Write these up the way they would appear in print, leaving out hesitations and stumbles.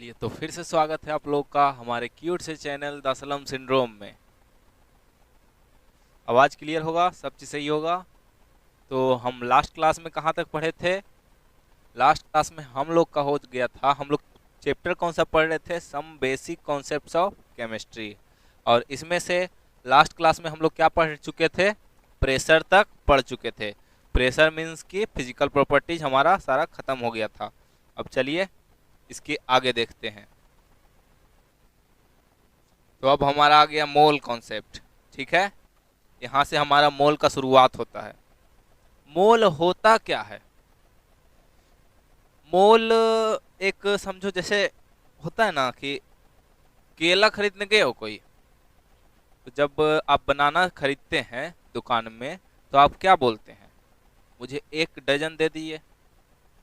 चलिए तो फिर से स्वागत है आप लोग का हमारे क्यूट से चैनल द स्लम सिंड्रोम में। आवाज़ क्लियर होगा, सब चीज़ सही होगा। तो हम लास्ट क्लास में कहाँ तक पढ़े थे? लास्ट क्लास में हम लोग का हो गया था, हम लोग चैप्टर कौन सा पढ़ रहे थे? Some basic concepts of chemistry. और इसमें से लास्ट क्लास में हम लोग क्या पढ़ चुके थे? प्रेशर तक पढ़ चुके थे। प्रेशर मीन्स की फिजिकल प्रॉपर्टीज हमारा सारा खत्म हो गया था। अब चलिए इसके आगे देखते हैं। तो अब हमारा आ गया मोल कॉन्सेप्ट, ठीक है। यहाँ से हमारा मोल का शुरुआत होता है। मोल होता क्या है? मोल एक समझो जैसे होता है ना कि केला खरीदने गए हो कोई, तो जब आप बनाना खरीदते हैं दुकान में तो आप क्या बोलते हैं? मुझे 1 दर्जन दे दीजिए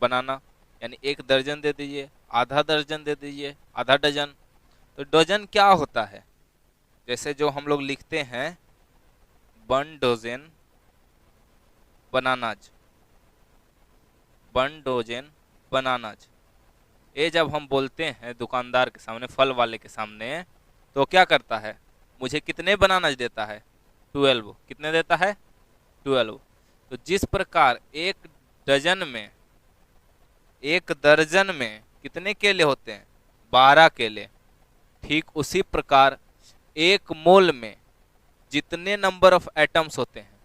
बनाना, यानी 1 दर्जन दे दीजिए, आधा दर्जन दे दीजिए, आधा डजन। तो डजन क्या होता है? जैसे जो हम लोग लिखते हैं 1 डोजेन बनानाज, 1 डोजेन बनानाज, ये जब हम बोलते हैं दुकानदार के सामने, फल वाले के सामने, तो क्या करता है? मुझे कितने बनानाज देता है? 12। कितने देता है? 12। तो जिस प्रकार 1 डजन में, 1 दर्जन में कितने केले होते हैं? 12 केले। ठीक उसी प्रकार 1 मोल में जितने नंबर ऑफ एटम्स होते हैं,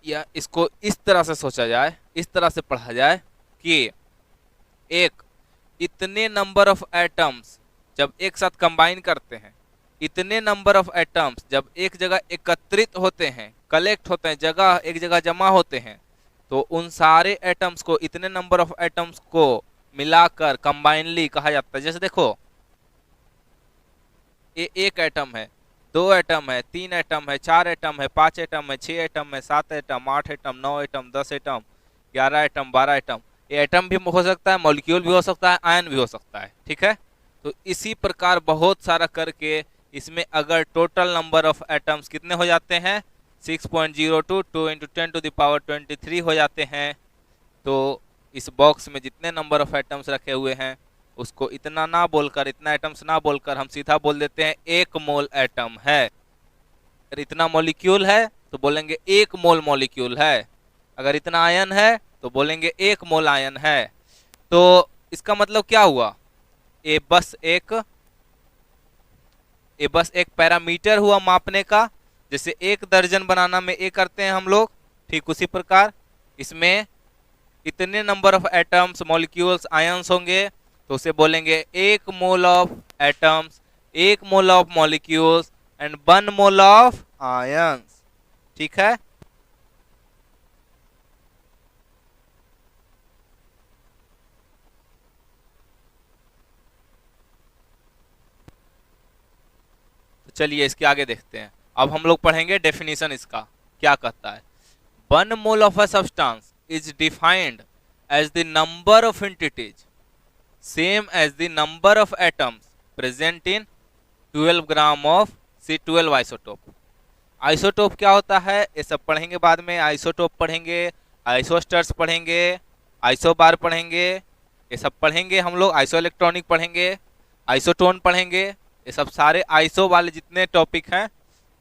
या इसको इस तरह से सोचा जाए, इस तरह से पढ़ा जाए कि एक इतने नंबर ऑफ एटम्स जब एक साथ कंबाइन करते हैं, इतने नंबर ऑफ एटम्स जब एक जगह एकत्रित होते हैं, कलेक्ट होते हैं, जगह एक जगह जमा होते हैं, तो उन सारे एटम्स को, इतने नंबर ऑफ एटम्स को मिलाकर कंबाइनली कहा जाता है। जैसे देखो, ये 1 एटम है, 2 एटम है, 3 एटम है, 4 एटम है, 5 एटम है, 6 एटम है, 7 atom, 8 atom, 9 atom, 10 atom, 11 atom, 12 atom. ये एटम भी हो सकता है, मॉलिक्यूल भी हो सकता है, आयन भी हो सकता है, ठीक है। तो इसी प्रकार बहुत सारा करके इसमें अगर टोटल नंबर ऑफ एटम्स कितने हो जाते हैं? 6.02 2 × 10⁻23 हो जाते हैं। तो इस बॉक्स में जितने नंबर ऑफ एटम्स रखे हुए हैं उसको इतना ना बोलकर, इतना एटम्स ना बोलकर हम सीधा बोल देते हैं 1 मोल एटम है। अगर इतना मॉलिक्यूल है तो बोलेंगे 1 मोल मॉलिक्यूल है। अगर इतना आयन है तो बोलेंगे 1 मोल आयन है। तो इसका मतलब क्या हुआ? ये बस एक पैरामीटर हुआ मापने का। जैसे 1 दर्जन बनाना में ए करते हैं हम लोग, ठीक उसी प्रकार इसमें इतने number of atoms, molecules, ions होंगे तो उसे बोलेंगे 1 mole of atoms, 1 mole of molecules and 1 mole of ions, ठीक है। तो चलिए इसके आगे देखते हैं। अब हम लोग पढ़ेंगे डेफिनेशन इसका क्या कहता है। 1 mole of a substance is defined as the number of entities same as the number of atoms present in 12 gram of C12 isotope. Isotope क्या होता है ये सब पढ़ेंगे बाद में। आइसोटोप पढ़ेंगे, आइसोस्टर्स पढ़ेंगे, आइसोबार पढ़ेंगे, ये सब पढ़ेंगे हम लोग। आइसो इलेक्ट्रॉनिक पढ़ेंगे, आइसोटोन पढ़ेंगे। ये सब सारे आइसो वाले जितने टॉपिक हैं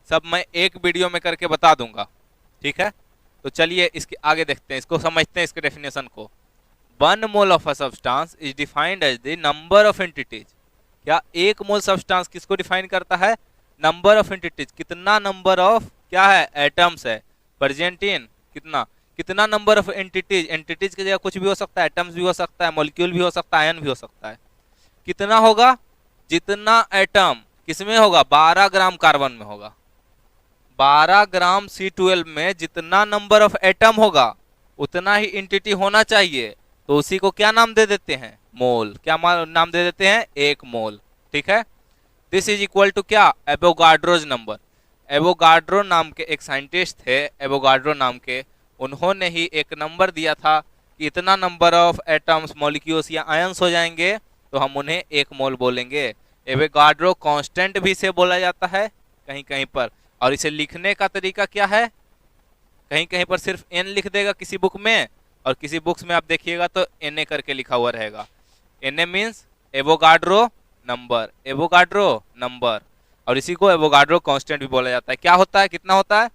सब मैं एक वीडियो में करके बता दूंगा, ठीक है। तो चलिए इसके आगे देखते हैं, इसको समझते हैं, इसके डेफिनेशन को। 1 mole of a substance is defined as the number of entities. क्या 1 मोल सब्सटेंस किसको डिफाइन करता है? नंबर ऑफ एंटिटीज, कितना नंबर ऑफ क्या है? एटम्स है, प्रेजेंट इन कितना, कितना नंबर ऑफ एंटिटीज। एंटिटीज की जगह कुछ भी हो सकता है, एटम्स भी हो सकता है, मॉलिक्यूल भी हो सकता है, आयन भी हो सकता है। कितना होगा? जितना एटम किसमें होगा? 12 ग्राम कार्बन में होगा। 12 ग्राम C12 में जितना नंबर ऑफ एटम होगा उतना ही एंटिटी होना चाहिए। तो उसी को क्या नाम दे देते हैं? मोल। क्या नाम दे देते हैं? 1 मोल, ठीक है। दिस इज इक्वल टू क्या? Avogadro's number. एवोगाड्रो नाम के एक साइंटिस्ट थे, एवोगाड्रो नाम के, उन्होंने ही एक नंबर दिया था कि इतना नंबर ऑफ एटम्स, मॉलिक्यूल्स या आयंस हो जाएंगे तो हम उन्हें 1 मोल बोलेंगे। एवोगाड्रो कांस्टेंट भी इसे बोला जाता है कहीं कहीं पर। और इसे लिखने का तरीका क्या है? कहीं कहीं पर सिर्फ n लिख देगा किसी बुक में, और किसी बुक्स में आप देखिएगा तो na करके लिखा हुआ रहेगा। Na means Avogadro number, Avogadro number, और इसी को एवोगाड्रो कांस्टेंट भी बोला जाता है। क्या होता है, कितना होता है?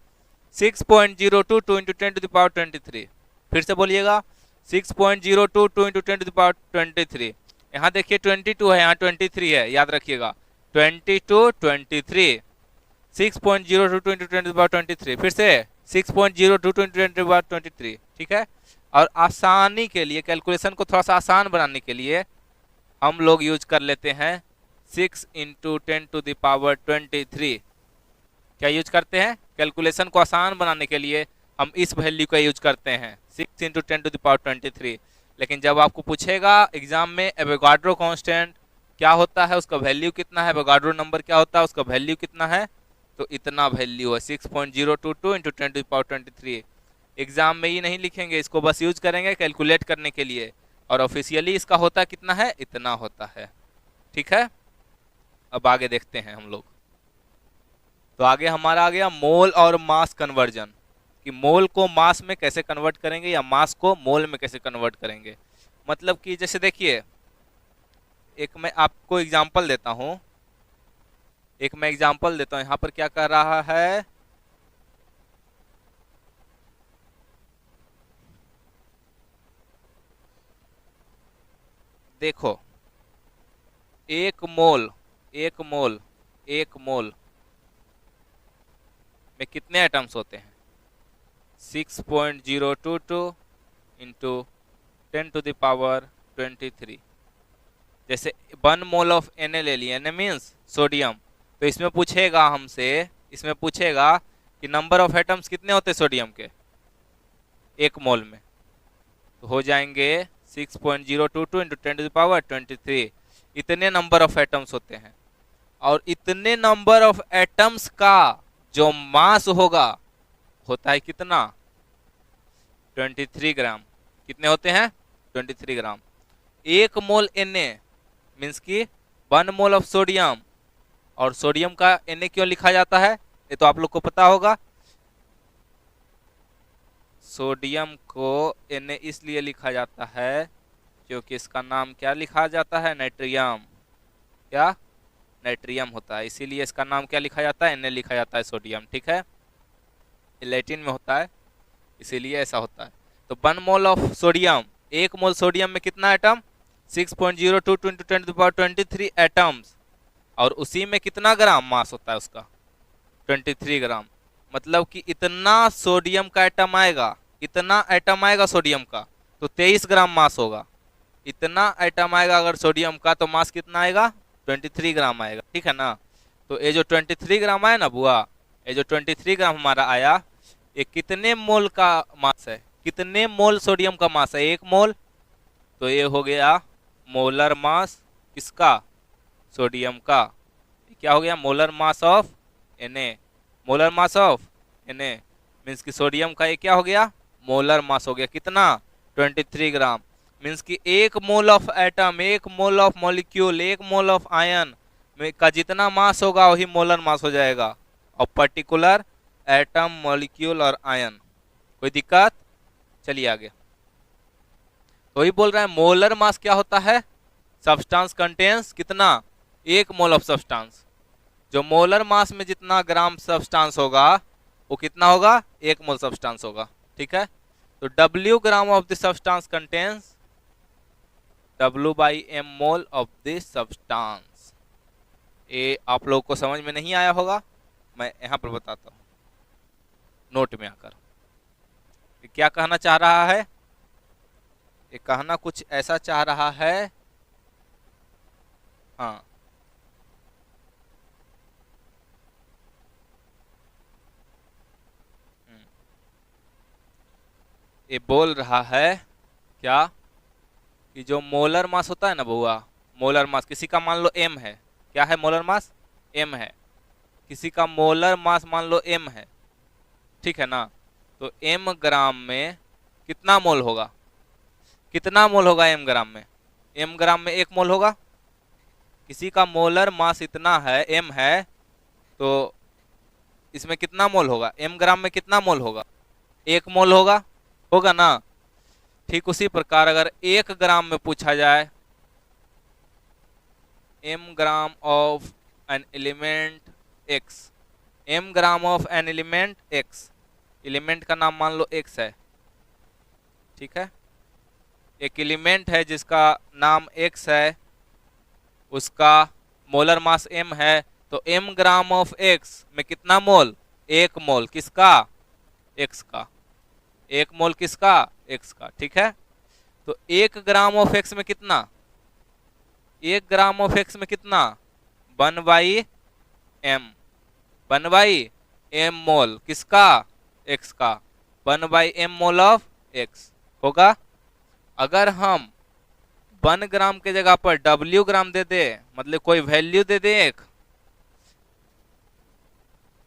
6.02 2 इंटू 10⁻23। फिर से बोलिएगा, 6.02 2 इंटू 10⁻23। यहाँ देखिए 22 है, यहाँ 23 है, याद रखिएगा 22 23, 6.02 2 इंटू 10⁻23। फिर से 6.02 2 इंटू 10⁻23, ठीक है। और आसानी के लिए, कैलकुलेशन को थोड़ा सा आसान बनाने के लिए हम लोग यूज कर लेते हैं 6 इंटू 10⁻23। क्या यूज करते हैं? कैलकुलेशन को आसान बनाने के लिए हम इस वैल्यू का यूज करते हैं 6 इंटू 10⁻23। लेकिन जब आपको पूछेगा एग्जाम में एवोगाड्रो कांस्टेंट क्या होता है, उसका वैल्यू कितना है, एवोगाड्रो नंबर क्या होता है, उसका वैल्यू कितना है, तो इतना वैल्यू है 6.022 इंटू 10⁻23। एग्जाम में ये नहीं लिखेंगे, इसको बस यूज करेंगे कैलकुलेट करने के लिए, और ऑफिशियली इसका होता कितना है, इतना होता है, ठीक है। अब आगे देखते हैं हम लोग। तो आगे हमारा आ गया मोल और मास कन्वर्जन, कि मोल को मास में कैसे कन्वर्ट करेंगे या मास को मोल में कैसे कन्वर्ट करेंगे। मतलब कि जैसे देखिए, एक मैं आपको एग्जांपल देता हूं, यहाँ पर क्या कर रहा है, देखो एक मोल में कितने एटम्स होते हैं? 6.022 इंटू 10⁻23। जैसे 1 मोल ऑफ Na ले लिया, Na मीन्स सोडियम, तो इसमें पूछेगा हमसे, कि नंबर ऑफ एटम्स कितने होते हैं सोडियम के एक मोल में, तो हो जाएंगे 6.022 इंटू 10⁻23। इतने नंबर ऑफ एटम्स होते हैं, और इतने नंबर ऑफ एटम्स का जो मास होगा होता है कितना? 23 ग्राम। कितने होते हैं? 23 ग्राम। एक मोल Na मीन्स की 1 मोल ऑफ सोडियम, और सोडियम का Na क्यों लिखा जाता है, ये तो आप लोग को पता होगा। सोडियम को Na इसलिए लिखा जाता है क्योंकि इसका नाम क्या लिखा जाता है, नाइट्रियम। क्या? नाइट्रियम होता है, इसीलिए इसका नाम क्या लिखा जाता है, Na लिखा जाता है सोडियम, ठीक है। लैटिन में होता है, इसीलिए ऐसा होता है। तो 1 मोल ऑफ सोडियम, एक मोल सोडियम में कितना एटम? 6.022 इंटू 10⁻23 एटम्स, और उसी में कितना ग्राम मास होता है उसका? 23 ग्राम। मतलब कि इतना सोडियम का एटम आएगा, इतना एटम आएगा सोडियम का, तो 23 ग्राम मास होगा। इतना एटम आएगा अगर सोडियम का, तो मास कितना आएगा? 23 ग्राम आएगा, ठीक है ना। तो ये जो 23 ग्राम आया ना बुआ, ये जो 23 ग्राम हमारा आया, ये कितने मोल का मास है, कितने मोल सोडियम का मास है? 1 मोल। तो ये हो गया मोलर मास किसका? सोडियम का। क्या हो गया? Molar mass of Na। Molar mass of Na means कि सोडियम का ये क्या हो गया? मोलर मास हो गया कितना? 23 ग्राम। मीन्स कि 1 mole of atom, 1 mole of molecule, 1 mole of ion का जितना मास होगा वही मोलर मास हो जाएगा, और पर्टिकुलर एटम, मॉलिक्यूल और आयन। कोई दिक्कत? चलिए आगे। तो वही बोल रहा है मोलर मास क्या होता है? सब्सटेंस कंटेन्स कितना? 1 मोल ऑफ सब्सटेंस। जो मोलर मास में जितना ग्राम सब्सटेंस होगा वो कितना होगा? 1 मोल सब्सटेंस होगा, ठीक है। तो W gram of the substance contains W/m mole of the substance. ये आप लोग को समझ में नहीं आया होगा, मैं यहाँ पर बताता हूँ नोट में आकर। क्या कहना चाह रहा है? ये कहना कुछ ऐसा चाह रहा है, हाँ, ये बोल रहा है क्या कि जो मोलर मास होता है ना बुआ, मोलर मास किसी का मान लो m है, क्या है? मोलर मास m है। किसी का मोलर मास मान लो m है, ठीक है ना। तो m ग्राम में कितना मोल होगा? कितना मोल होगा m ग्राम में? m ग्राम में 1 मोल होगा। किसी का मोलर मास इतना है, m है, तो इसमें कितना मोल होगा? m ग्राम में कितना मोल होगा? 1 मोल होगा ना। ठीक उसी प्रकार अगर 1 ग्राम में पूछा जाए m gram of an element x, m gram of an element x, element का नाम मान लो x है, ठीक है, एक एलिमेंट है जिसका नाम x है, उसका मोलर मास m है, तो m ग्राम ऑफ x में कितना मोल, एक मोल किसका, x का, एक मोल किसका, x का, ठीक है। तो 1 ग्राम ऑफ x में कितना, 1 ग्राम ऑफ x में कितना, 1/m, 1/m मोल किसका, x का, 1/m मोल ऑफ x होगा। अगर हम 1 ग्राम के जगह पर w ग्राम दे दे, मतलब कोई वैल्यू दे दे, एक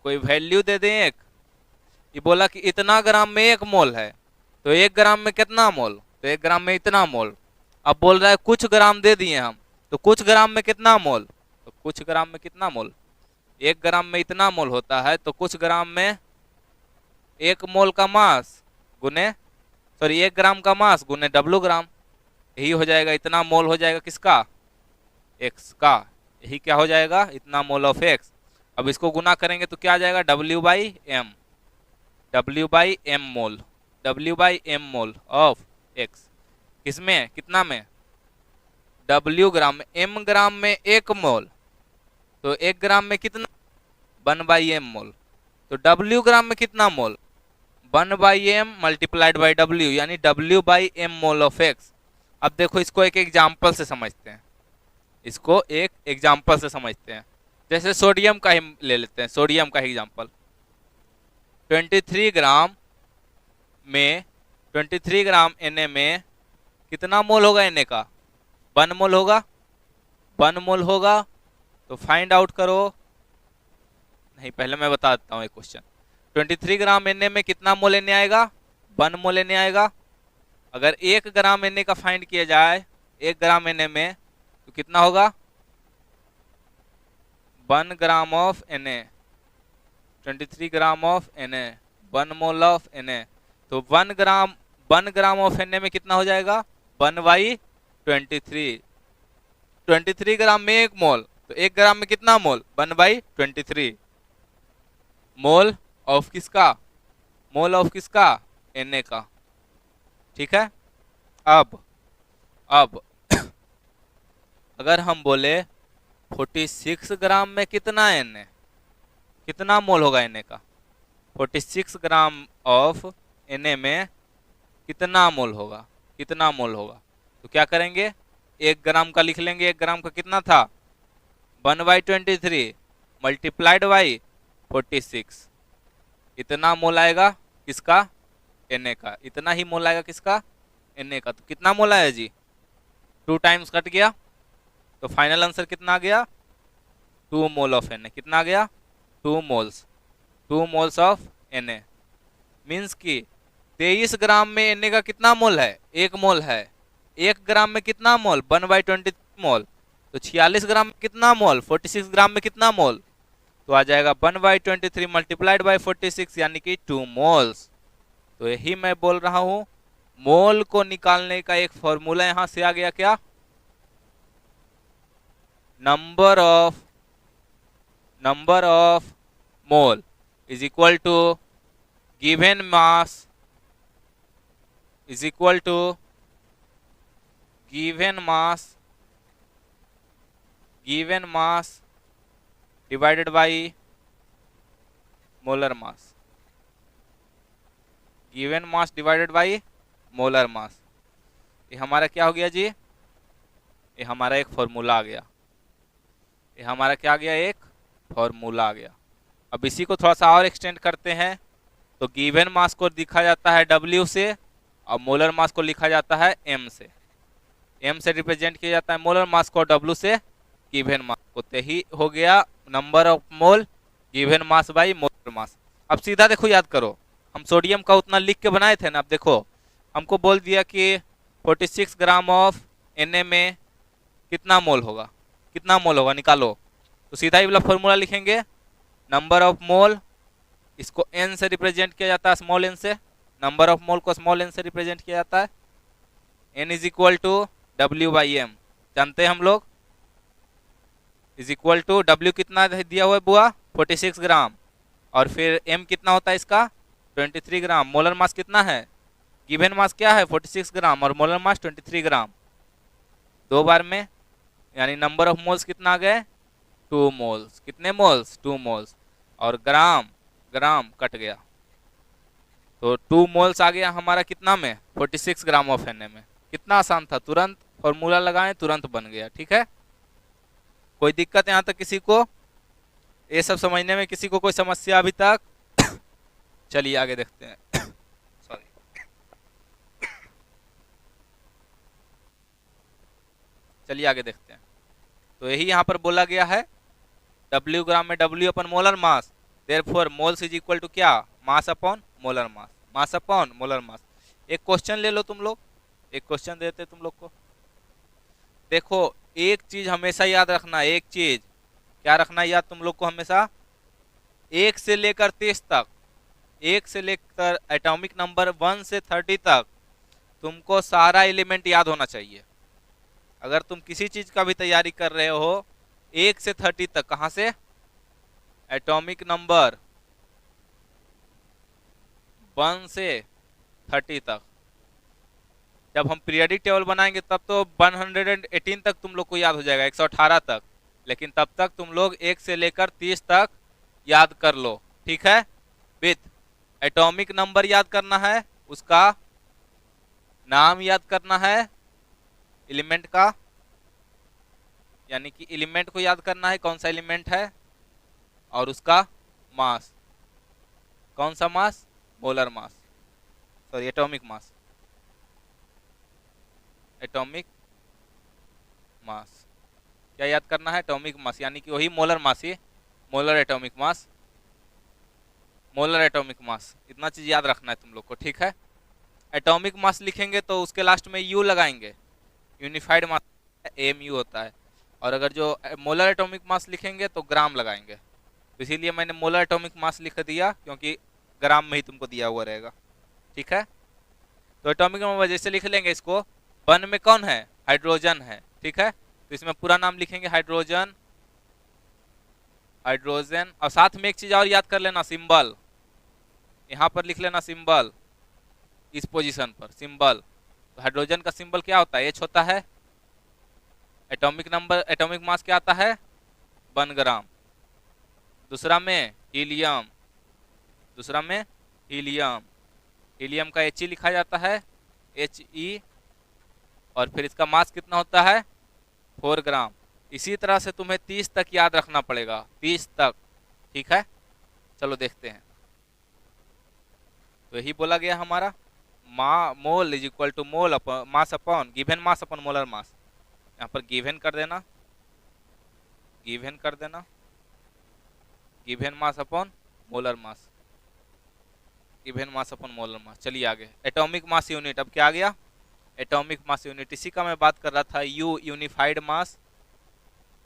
कोई वैल्यू दे दे, एक ये बोला कि इतना ग्राम में 1 मोल है, तो 1 ग्राम में कितना मोल, तो 1 ग्राम में इतना मोल। अब बोल रहा है कुछ ग्राम दे दिए हम, तो कुछ ग्राम में कितना मोल, तो कुछ ग्राम में कितना मोल, 1 ग्राम में इतना मोल होता है, तो कुछ ग्राम में 1 मोल का मास गुने, सॉरी 1 ग्राम का मास गुने w ग्राम, यही हो जाएगा, इतना मोल हो जाएगा किसका, x का, यही क्या हो जाएगा, इतना मोल ऑफ x। अब इसको गुना करेंगे तो क्या आ जाएगा, w/m, w/m mole, w/m mole of x, किसमें, कितना में, w ग्राम में, m ग्राम में 1 मोल, तो 1 ग्राम में कितना, 1/m मोल, तो w ग्राम में कितना मोल, 1/m मल्टीप्लाइड बाई w, यानी w/m मोल ऑफ x। अब देखो इसको एक एग्जाम्पल से समझते हैं, इसको एक एग्जाम्पल से समझते हैं, जैसे सोडियम का ही ले लेते हैं, सोडियम का ही एग्जाम्पल, 23 ग्राम में, 23 ग्राम Na में कितना मोल होगा, Na का 1 मोल होगा, 1 मोल होगा, तो फाइंड आउट करो, नहीं पहले मैं बता देता हूँ एक क्वेश्चन, 23 ग्राम Na में कितना मोल Na आएगा, 1 मोल Na आएगा। अगर 1 ग्राम Na का फाइंड किया जाए 1 ग्राम Na में, तो कितना होगा, 1 gram of Na, 23 gram of Na, 1 mole of Na, तो 1 ग्राम ऑफ Na में कितना हो जाएगा, 1/23, 23 ग्राम में 1 मोल, तो 1 ग्राम में कितना मोल, 1/23 मोल ऑफ किसका, मोल ऑफ किसका, Na का, ठीक है। अब अगर हम बोले 46 ग्राम में कितना Na, कितना मोल होगा Na का, 46 ग्राम ऑफ Na में कितना मोल होगा, कितना मोल होगा, तो क्या करेंगे, 1 ग्राम का लिख लेंगे, 1 ग्राम का कितना था, 1/23 मल्टीप्लाइड बाई 46, इतना मोल आएगा किसका, Na का, इतना ही मोल आएगा किसका, Na का, तो कितना मोल आया जी, 2 टाइम्स कट गया, तो फाइनल आंसर कितना आ गया, 2 मोल ऑफ Na, कितना आ गया, 2 मोल्स ऑफ Na, मीन्स कि 23 ग्राम में Na का कितना मोल है, 1 मोल है, 1 ग्राम में कितना मोल, 1/23 मोल, तो 46 ग्राम में कितना मोल, 46 ग्राम में कितना मोल, तो आ जाएगा 1/23 मल्टीप्लाइड बाई 46, यानी कि 2 मोल्स। तो यही मैं बोल रहा हूं, मोल को निकालने का एक फॉर्मूला यहां से आ गया, क्या, number of mole is equal to given mass is equal to given mass divided by molar mass, given mass divided by molar mass. ये हमारा क्या हो गया जी, ये हमारा एक फॉर्मूला आ गया, ये हमारा क्या आ गया, एक फॉर्मूला आ गया। अब इसी को थोड़ा सा और एक्सटेंड करते हैं, तो गिवन मास को लिखा जाता है W से, और मोलर मास को लिखा जाता है M से, M से रिप्रेजेंट किया जाता है मोलर मास को, W से गिवन मास को, तो ही हो गया number of mole given mass by molar मास। अब सीधा देखो, याद करो, हम सोडियम का उतना लिख के बनाए थे ना, अब देखो हमको बोल दिया कि 46 ग्राम ऑफ Na में कितना मोल होगा, कितना मोल होगा निकालो, तो सीधा ही वाला फॉर्मूला लिखेंगे, नंबर ऑफ मोल, इसको n से रिप्रेजेंट किया जाता है, स्मॉल n से, नंबर ऑफ मोल को स्मॉल n से रिप्रेजेंट किया जाता है, n is equal to W/m, जानते हैं हम लोग, इज इक्वल टू डब्ल्यू कितना दिया हुआ है बुआ 46 ग्राम, और फिर एम कितना होता है इसका 23 ग्राम। मोलर मास कितना है, गिवन मास क्या है 46 ग्राम और मोलर मास 23 ग्राम, दो बार में, यानी नंबर ऑफ मोल्स कितना आ गए 2 मोल्स। कितने मोल्स 2 मोल्स, और ग्राम ग्राम कट गया तो 2 मोल्स आ गया हमारा कितना में 46 ग्राम ऑफ एन में। कितना आसान था, तुरंत फॉर्मूला लगाएं तुरंत बन गया। ठीक है, कोई दिक्कत यहाँ तक किसी को, ये सब समझने में किसी को कोई समस्या अभी तक? चलिए आगे देखते हैं। सॉरी, चलिए आगे देखते हैं। तो यही यहाँ पर बोला गया है W ग्राम में W upon molar mass, therefore moles is equal to क्या, mass upon molar mass, mass upon molar mass. एक क्वेश्चन ले लो तुम लोग, एक क्वेश्चन देते तुम लोग को। देखो एक चीज हमेशा याद रखना, एक चीज क्या रखना याद तुम लोग को हमेशा, 1 से लेकर 30 तक, 1 से लेकर एटॉमिक नंबर 1 से 30 तक तुमको सारा एलिमेंट याद होना चाहिए। अगर तुम किसी चीज का भी तैयारी कर रहे हो 1 से 30 तक, कहां से, एटॉमिक नंबर 1 से 30 तक, जब हम पीरियोडिक टेबल बनाएंगे तब तो 118 तक तुम लोग को याद हो जाएगा, 118 तक, लेकिन तब तक तुम लोग 1 से लेकर 30 तक याद कर लो। ठीक है, विथ एटॉमिक नंबर याद करना है, उसका नाम याद करना है एलिमेंट का, यानी कि एलिमेंट को याद करना है कौन सा एलिमेंट है, और उसका मास, कौन सा mass, molar mass, sorry atomic mass, atomic mass. क्या याद करना है, एटॉमिक मास, यानी कि वही मोलर मास ही, molar atomic mass, molar atomic mass, इतना चीज याद रखना है तुम लोग को। ठीक है, एटॉमिक मास लिखेंगे तो उसके लास्ट में यू लगाएंगे, यूनिफाइड मास एम यू होता है, और अगर जो मोलर एटॉमिक मास लिखेंगे तो ग्राम लगाएंगे, तो इसीलिए मैंने मोलर एटॉमिक मास लिख दिया क्योंकि ग्राम में ही तुमको दिया हुआ रहेगा। ठीक है, तो एटॉमिक नंबर जैसे लिख लेंगे इसको, 1 में कौन है, हाइड्रोजन है। ठीक है, तो इसमें पूरा नाम लिखेंगे हाइड्रोजन, हाइड्रोजन, और साथ में एक चीज और याद कर लेना, सिंबल, यहां पर लिख लेना सिंबल, इस पोजीशन पर सिंबल। तो हाइड्रोजन का सिंबल क्या होता है, H होता है, एटॉमिक नंबर एटॉमिक मास क्या आता है 1 ग्राम, दूसरा में हीलियम, दूसरा में हीलियम, हीलियम का He लिखा जाता है He, और फिर इसका मास कितना होता है 4 ग्राम। इसी तरह से तुम्हें 30 तक याद रखना पड़ेगा, 30 तक। ठीक है, चलो देखते हैं। तो यही बोला गया हमारा, mole is equal to mole mass upon given mass upon molar mass. यहाँ पर गिवन कर देना, गिवन कर देना, given mass upon molar mass, given mass upon molar mass. चलिए आगे, एटॉमिक मास यूनिट, अब क्या आ गया एटॉमिक मास यूनिट, इसी का मैं बात कर रहा था, you unified mass,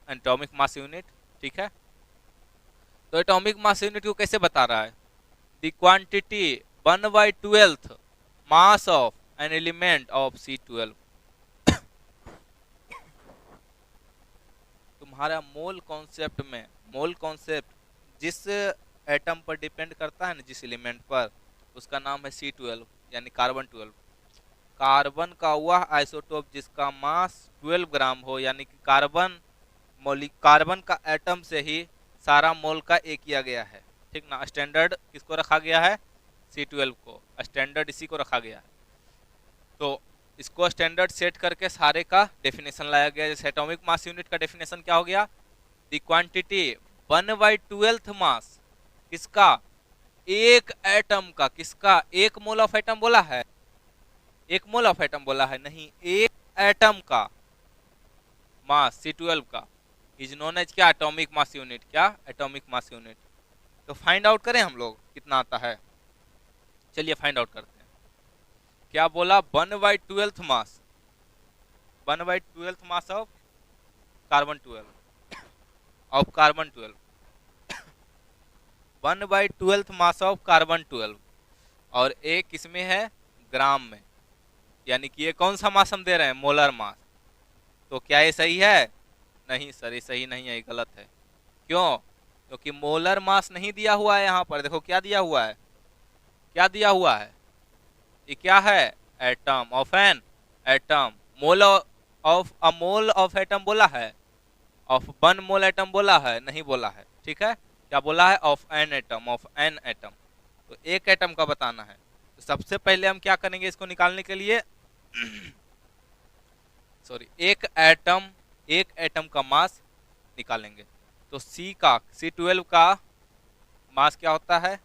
atomic mass unit. ठीक है, तो एटॉमिक मास यूनिट को कैसे बता रहा है, the quantity 1/12 mass of an element of C12। तुम्हारा मोल कॉन्सेप्ट में, मोल कॉन्सेप्ट जिस एटम पर डिपेंड करता है ना, जिस एलिमेंट पर, उसका नाम है C12, यानी कार्बन 12। कार्बन का वह आइसोटोप जिसका मास 12 ग्राम हो, यानी कि कार्बन का एटम से ही सारा मोल का एक किया गया है। ठीक ना, स्टैंडर्ड किसको रखा गया है C12 को, स्टैंडर्ड इसी को रखा गया है। तो इसको स्टैंडर्ड सेट करके सारे का डेफिनेशन लाया गया। जैसे एटॉमिक मास यूनिट का डेफिनेशन क्या हो गया, द क्वांटिटी 1/12 मास किसका, एक एटम का, किसका, एक मोल ऑफ एटम बोला है, एक मोल ऑफ एटम बोला है, नहीं, एक एटम का मास C12 का इज नोन एज क्या, एटॉमिक मास यूनिट। क्या, एटॉमिक मास यूनिट। तो फाइंड आउट करें हम लोग कितना आता है, चलिए फाइंड आउट करते हैं। क्या बोला, 1/12 मास, 1/12 मास of carbon 12, of carbon 12, 1/12 mass of carbon 12, और एक किसमें है, ग्राम में, यानी कि ये कौन सा मास हम दे रहे हैं, मोलर मास। तो क्या ये सही है, नहीं सर, ये सही नहीं है, ये गलत है। क्यों? क्योंकि मोलर मास नहीं दिया हुआ है यहाँ पर। देखो क्या दिया हुआ है, क्या दिया हुआ है, ये क्या है, atom of an atom. Mole of a mole of atom बोला है, ऑफ वन मोल एटम बोला है, नहीं बोला है। ठीक है, क्या बोला है, of an atom, of an atom. तो एक एटम का बताना है। तो सबसे पहले हम क्या करेंगे इसको निकालने के लिए सॉरी, एक एटम का मास निकालेंगे। तो C12 का मास क्या होता है,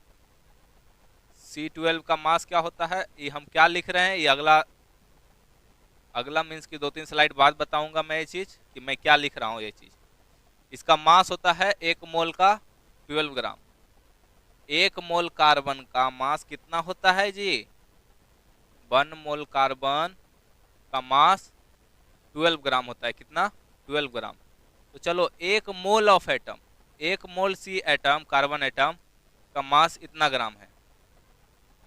C12 का मास क्या होता है, ये हम क्या लिख रहे हैं, ये अगला अगला मीन्स की 2-3 स्लाइड बाद बताऊंगा मैं ये चीज कि मैं क्या लिख रहा हूँ ये चीज। इसका मास होता है 1 मोल का 12 ग्राम। 1 मोल कार्बन का मास कितना होता है जी, 1 मोल कार्बन का मास 12 ग्राम होता है। कितना, 12 ग्राम। तो चलो 1 mole of atom, 1 mole C atom, carbon atom का मास इतना ग्राम है।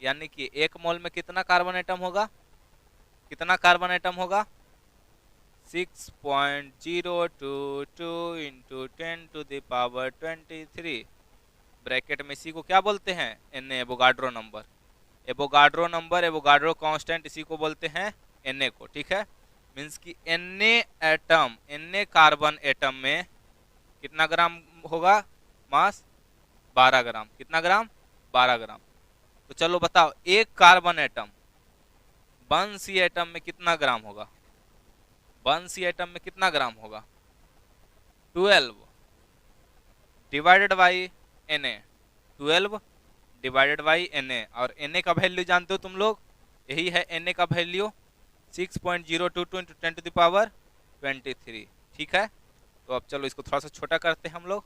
यानी कि 1 मोल में कितना कार्बन एटम होगा, कितना कार्बन एटम होगा, 6.022 इंटू 10⁻23। ब्रैकेट में इसी को क्या बोलते हैं, Na, Avogadro number. Avogadro number, Avogadro constant, इसी को बोलते हैं Na को। ठीक है, मीन्स कि Na atom, Na carbon atom में कितना ग्राम होगा मास, 12 ग्राम। कितना ग्राम, 12 ग्राम। तो चलो बताओ, एक कार्बन एटम 1C एटम में कितना ग्राम होगा, 1C एटम में कितना ग्राम होगा, 12 divided by Na, 12 divided by Na। और Na का वैल्यू जानते हो तुम लोग, यही है Na का वैल्यू, 6.022 इंटू 10⁻23। ठीक है, तो अब चलो इसको थोड़ा सा छोटा करते हैं हम लोग।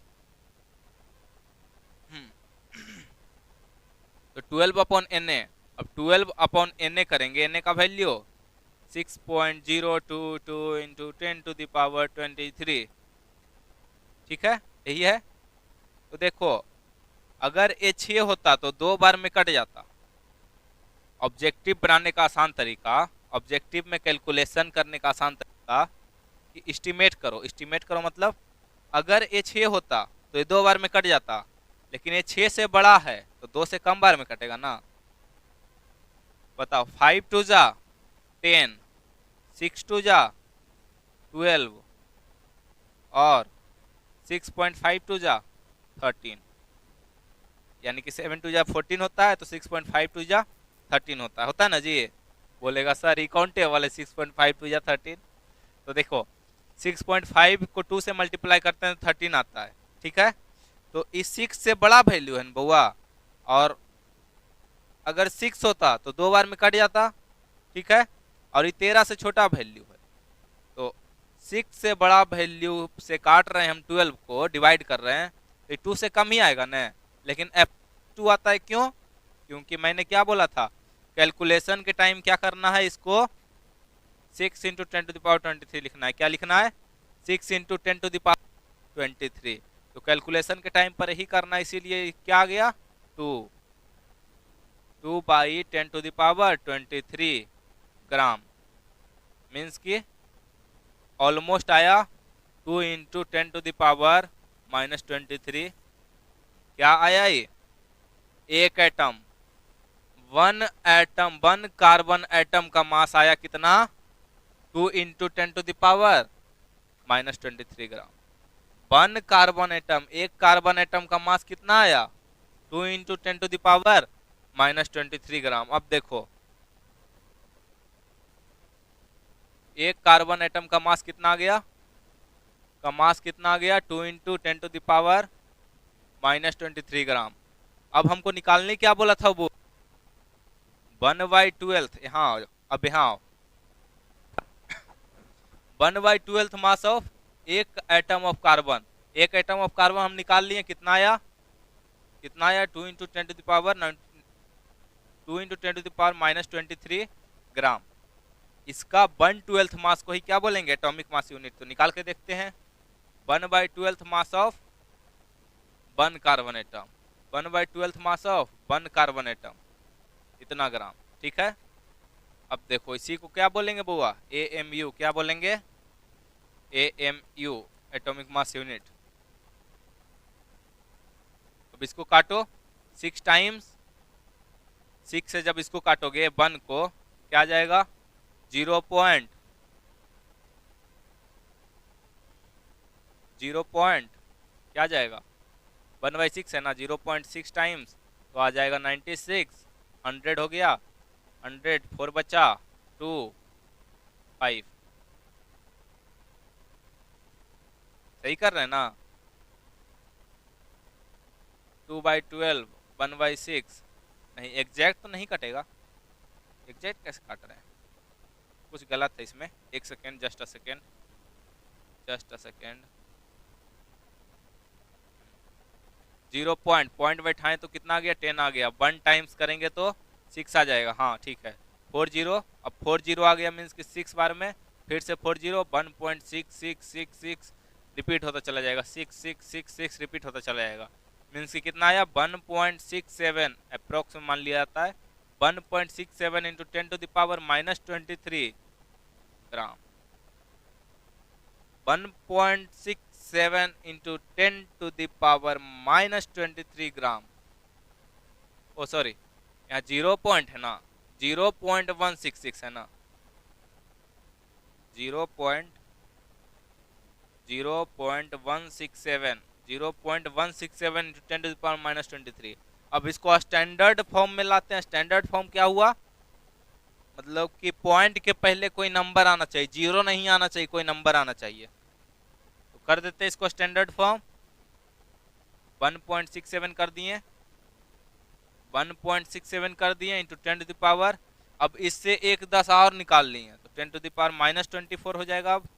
तो 12 अपॉन Na, अब 12 अपॉन Na करेंगे, Na का वैल्यू 6.022 इंटू 10⁻23। ठीक है, यही है। तो देखो अगर ये 6 होता तो 2 बार में कट जाता। ऑब्जेक्टिव बनाने का आसान तरीका, ऑब्जेक्टिव में कैलकुलेशन करने का आसान तरीका कि एस्टिमेट करो। एस्टिमेट करो मतलब अगर ये 6 होता तो ये 2 बार में कट जाता, लेकिन ये 6 से बड़ा है तो 2 से कम बार में कटेगा ना। बताओ, 5 2 जा 10, 6 2 जा 12 और 6.52 जा 13, यानी कि 7 2 जा 14 होता है, तो 6.52 जा 13 होता है ना जी। बोलेगा सर ये काउंटेबल है 6.52 जा 13। तो देखो 6.5 को 2 से मल्टीप्लाई करते हैं तो 13 आता है। ठीक है, तो इस 6 से बड़ा वैल्यू है बउआ, और अगर 6 होता तो 2 बार में कट जाता। ठीक है, और ये 13 से छोटा वैल्यू है, तो 6 से बड़ा वैल्यू से काट रहे हैं हम, 12 को डिवाइड कर रहे हैं, तो 2 से कम ही आएगा ना। लेकिन F2 आता है, क्यों, क्योंकि मैंने क्या बोला था, कैलकुलेशन के टाइम क्या करना है, इसको 6 इंटू 10⁻23 लिखना है। क्या लिखना है, 6 इंटू 10⁻23। तो कैलकुलेशन के टाइम पर ही करना है, इसीलिए क्या आ गया, 2 बाई 10⁻23 ग्राम। मीन्स की ऑलमोस्ट आया 2 इंटू 10⁻23। क्या आया ये, एक एटम, 1 कार्बन एटम का मास आया कितना, 2 इंटू 10⁻23 ग्राम। 1 कार्बन एटम, एक कार्बन एटम का मास कितना आया, 2 इंटू 10⁻23 ग्राम। अब देखो एक कार्बन एटम का मास कितना आ गया, 2 इंटू 10⁻23 ग्राम। अब हमको निकालने क्या बोला था वो, 1/12 यहाँ, अब यहाँ 1/12 मास ऑफ एक एटम ऑफ कार्बन। एक एटम ऑफ कार्बन हम निकाल लिए, कितना आया, 2 इंटू 10⁻23 ग्राम। इसका 1/12 मास को ही क्या बोलेंगे, एटॉमिक मास यूनिट। तो निकाल के देखते हैं, 1/12 मास of 1 carbon atom, 1/12 mass of 1 carbon atom, इतना ग्राम। ठीक है, अब देखो इसी को क्या बोलेंगे बुआ, AMU। क्या बोलेंगे, AMU, एटॉमिक मास यूनिट। अब इसको काटो 6 टाइम्स 6 से जब इसको काटोगे 1 को क्या आ जाएगा 0 पॉइंट क्या आ जाएगा 1/6 है ना 0.6 टाइम्स तो आ जाएगा 96। 100 हो गया 100 4 बचा 2 5 सही कर रहे हैं ना 2/12 1/6 नहीं एग्जैक्ट तो नहीं कटेगा एग्जैक्ट कैसे काट रहे हैं कुछ गलत है इसमें एक second just a second 0 point बैठाएं तो कितना आ गया 10 आ गया 1 टाइम्स करेंगे तो 6 आ जाएगा हाँ ठीक है 40 अब 40 आ गया मीन्स कि 6 बार में फिर से 40 1.6666 रिपीट होता चला जाएगा 6666 रिपीट होता चला जाएगा मीन्स कि कितना आया 1.67 अप्रोक्स में मान लिया जाता है 1.67 इंटू 10⁻⁻23 ग्राम 1.67 इंटू 10⁻⁻23 ग्राम ओ सॉरी यहाँ 0 पॉइंट है ना 0.166 है ना 0.167 इंटू 10⁻⁻23 अब इसको स्टैंडर्ड फॉर्म में लाते हैं स्टैंडर्ड फॉर्म क्या हुआ मतलब कि पॉइंट के पहले कोई नंबर आना चाहिए 0 नहीं आना चाहिए कोई नंबर आना चाहिए तो कर देते हैं इसको स्टैंडर्ड फॉर्म 1.67 कर दिए 1.67 कर दिए इंटू 10⁻। अब इससे एक 10 और निकाल लिए तो 10⁻⁻24 हो जाएगा अब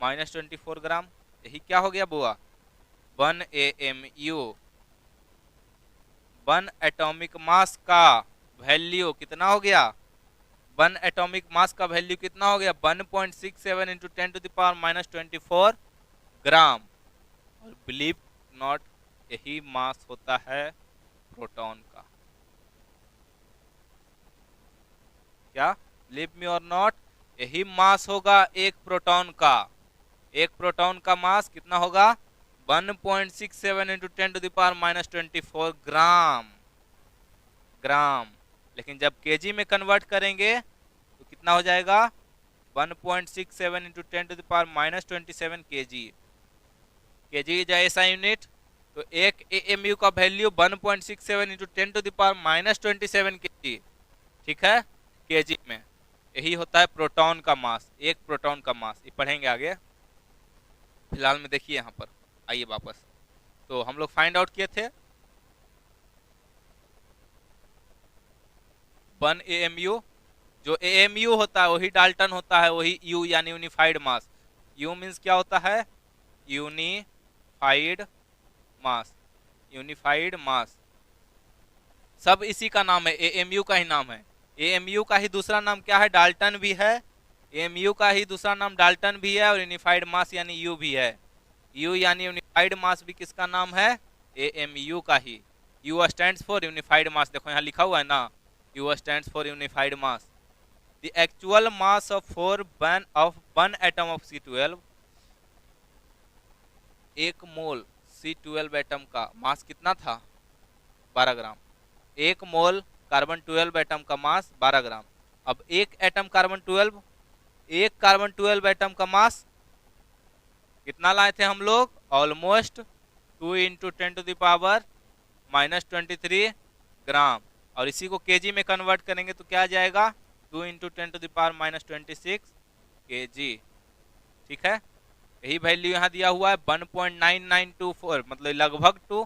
-24 ग्राम यही क्या हो गया बुआ 1 AMU 1 एटॉमिक मास का वैल्यू कितना हो गया 1 एटॉमिक मास का वैल्यू कितना हो गया 1.67 इंटू 10⁻⁻24 ग्राम और बिलीव नॉट यही मास होता है प्रोटॉन का क्या बिलीव मी और नॉट यही मास होगा एक प्रोटॉन का मास कितना होगा 1.67 इंटू 10⁻⁻24 ग्राम लेकिन जब केजी में कन्वर्ट करेंगे तो कितना हो जाएगा 1.67 इंटू 10⁻⁻27 केजी इज ऐसा यूनिट तो एक AMU का वैल्यू 1.67 इंटू 10⁻⁻27 केजी ठीक है केजी में यही होता है प्रोटॉन का मास एक प्रोटॉन का मास ये पढ़ेंगे आगे फिलहाल में देखिए यहाँ पर आइए वापस तो हम लोग फाइंड आउट किए थे 1 AMU जो AMU होता है वही डाल्टन होता है वही U यानी यूनिफाइड मास U मीन्स क्या होता है यूनिफाइड मास सब इसी का नाम है AMU का ही नाम है AMU का ही दूसरा नाम क्या है डाल्टन भी है AMU का ही दूसरा नाम डाल्टन भी है और यूनिफाइड मास यानी U भी है U यानी यूनिफाइड मास भी किसका नाम है AMU का ही U स्टैंड्स फॉर यूनिफाइड मास देखो यहाँ लिखा हुआ है ना U stands for unified mass the actual mass of 1 atom of C12 एक मोल C12 एटम का मास कितना था 12 ग्राम एक मोल कार्बन 12 एटम का मास 12 ग्राम अब एक एटम कार्बन 12 एटम का मास कितना लाए थे हम लोग ऑलमोस्ट 2 इंटू 10⁻⁻23 ग्राम और इसी को केजी में कन्वर्ट करेंगे तो क्या आ जाएगा 2 इंटू 10⁻⁻26 केजी ठीक है यही वैल्यू यहाँ दिया हुआ है 1.9924 मतलब लगभग 2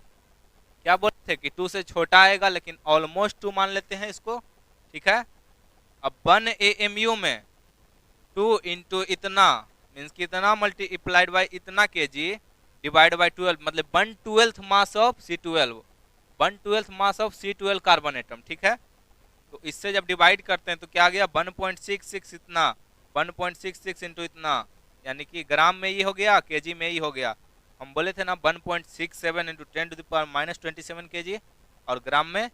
क्या बोलते थे कि 2 से छोटा आएगा लेकिन ऑलमोस्ट 2 मान लेते हैं इसको ठीक है अब 1 AMU में 2 इंटू इतना मीन्स कितना मल्टीप्लाइड बाई इतना केजी डिवाइड बाई 12 मतलब 1/12 mass of C12 1/12 mass of C12 carbon atom ठीक है तो इससे जब डिवाइड करते हैं तो क्या आ गया 1.66 इतना 1.66 इंटू इतना यानी कि ग्राम में ये हो गया केजी में ही हो गया हम बोले थे ना 1.67 इंटू 10⁻⁻27 केजी और ग्राम में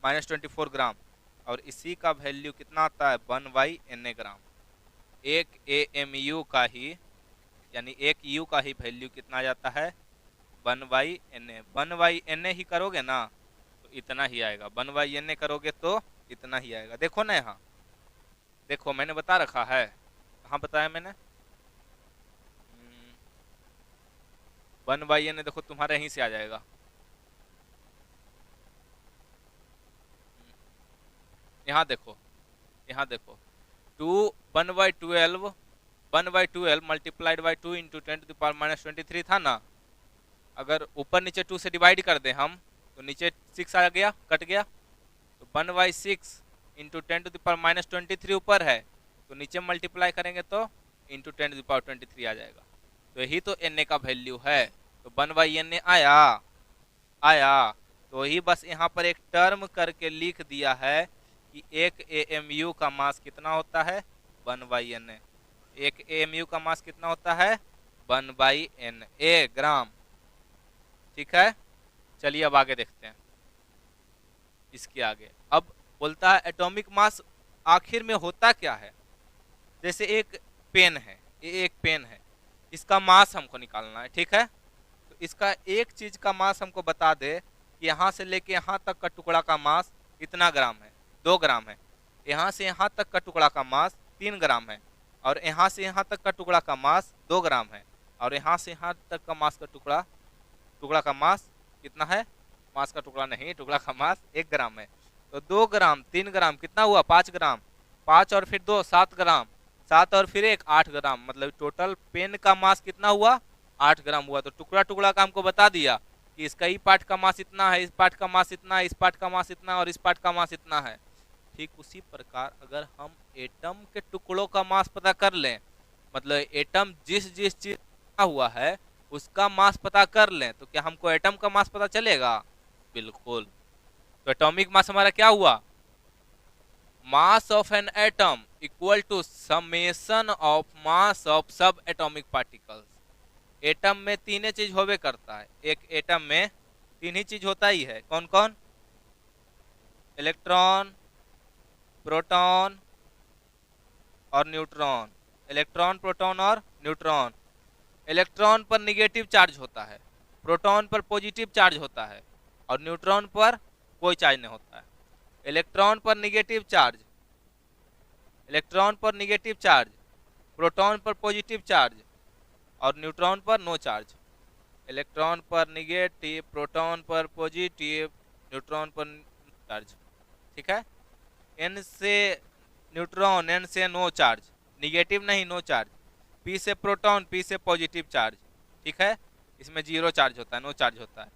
-24 ग्राम और इसी का वैल्यू कितना आता है 1/Na ग्राम एक AMU का ही यानी एक यू का ही वैल्यू कितना आ जाता है 1/na। 1/na ही करोगे ना तो इतना ही आएगा, 1/na करोगे तो इतना ही आएगा। देखो ना यहाँ, देखो मैंने बता रखा है, कहाँ बताया मैंने, 1/na देखो तुम्हारे यहीं से आ जाएगा। यहाँ देखो, यहाँ देखो 1/12 मल्टीप्लाइड बाई 2 इंटू 10⁻⁻23 था ना। अगर ऊपर नीचे 2 से डिवाइड कर दे हम तो नीचे 6 आ गया, कट गया, तो 1/6 इंटू 10⁻23 ऊपर है तो नीचे मल्टीप्लाई करेंगे तो इंटू 10⁻23 आ जाएगा। तो यही तो na का वैल्यू है। तो 1/na आया तो ही बस यहाँ पर एक टर्म करके लिख दिया है कि एक AMU का मास कितना होता है 1/na। एक AMU का मास कितना होता है 1/na ग्राम। ठीक है, चलिए अब आगे देखते हैं। इसके आगे अब बोलता है एटॉमिक मास आखिर में होता क्या है। जैसे एक पेन है, ये एक पेन है, इसका मास हमको निकालना है। ठीक है, तो इसका एक चीज का मास हमको बता दे कि यहाँ से लेके यहाँ तक का टुकड़ा का मास कितना ग्राम है, 2 ग्राम है। यहाँ से यहाँ तक का टुकड़ा का मास 3 ग्राम है, और यहाँ से यहाँ तक का टुकड़ा का मास 2 ग्राम है, और यहाँ से यहाँ तक का मास का टुकड़ा का मास कितना है, मास का टुकड़ा नहीं, टुकड़ा का मास 1 ग्राम है। तो 2 ग्राम 3 ग्राम कितना हुआ 5 ग्राम, 5 और फिर 2 7 ग्राम, 7 और फिर 1 8 ग्राम, मतलब टोटल पेन का मास कितना हुआ 8 ग्राम हुआ। तो टुकड़ा टुकड़ा का हमको बता दिया कि इसका ई पार्ट का मास इतना है, इस पार्ट का मास इतना है, इस पार्ट का मास इतना और इस पार्ट का मास इतना है। ठीक उसी प्रकार अगर हम एटम के टुकड़ों का मास पता कर लें, मतलब एटम जिस जिस चीज हुआ है उसका मास पता कर लें, तो क्या हमको एटम का मास पता चलेगा? बिल्कुल। तो एटॉमिक मास हमारा क्या हुआ, mass of an atom equal to summation of mass of sub atomic particles. Atom में 3 चीज होवे करता है, एक एटम में 3 ही चीज होता ही है। कौन कौन? इलेक्ट्रॉन, प्रोटॉन और न्यूट्रॉन। इलेक्ट्रॉन, प्रोटॉन और न्यूट्रॉन। इलेक्ट्रॉन पर निगेटिव चार्ज होता है, प्रोटॉन पर पॉजिटिव चार्ज होता है, और न्यूट्रॉन पर कोई चार्ज नहीं होता है। इलेक्ट्रॉन पर निगेटिव चार्ज, इलेक्ट्रॉन पर निगेटिव चार्ज, प्रोटॉन पर पॉजिटिव चार्ज और न्यूट्रॉन पर नो चार्ज। इलेक्ट्रॉन पर निगेटिव, प्रोटॉन पर पॉजिटिव, न्यूट्रॉन पर चार्ज। ठीक है, n से न्यूट्रॉन, n से नो चार्ज, निगेटिव नहीं नो चार्ज। p से प्रोटॉन, p से पॉजिटिव चार्ज। ठीक है, इसमें 0 चार्ज होता है, नो चार्ज होता है।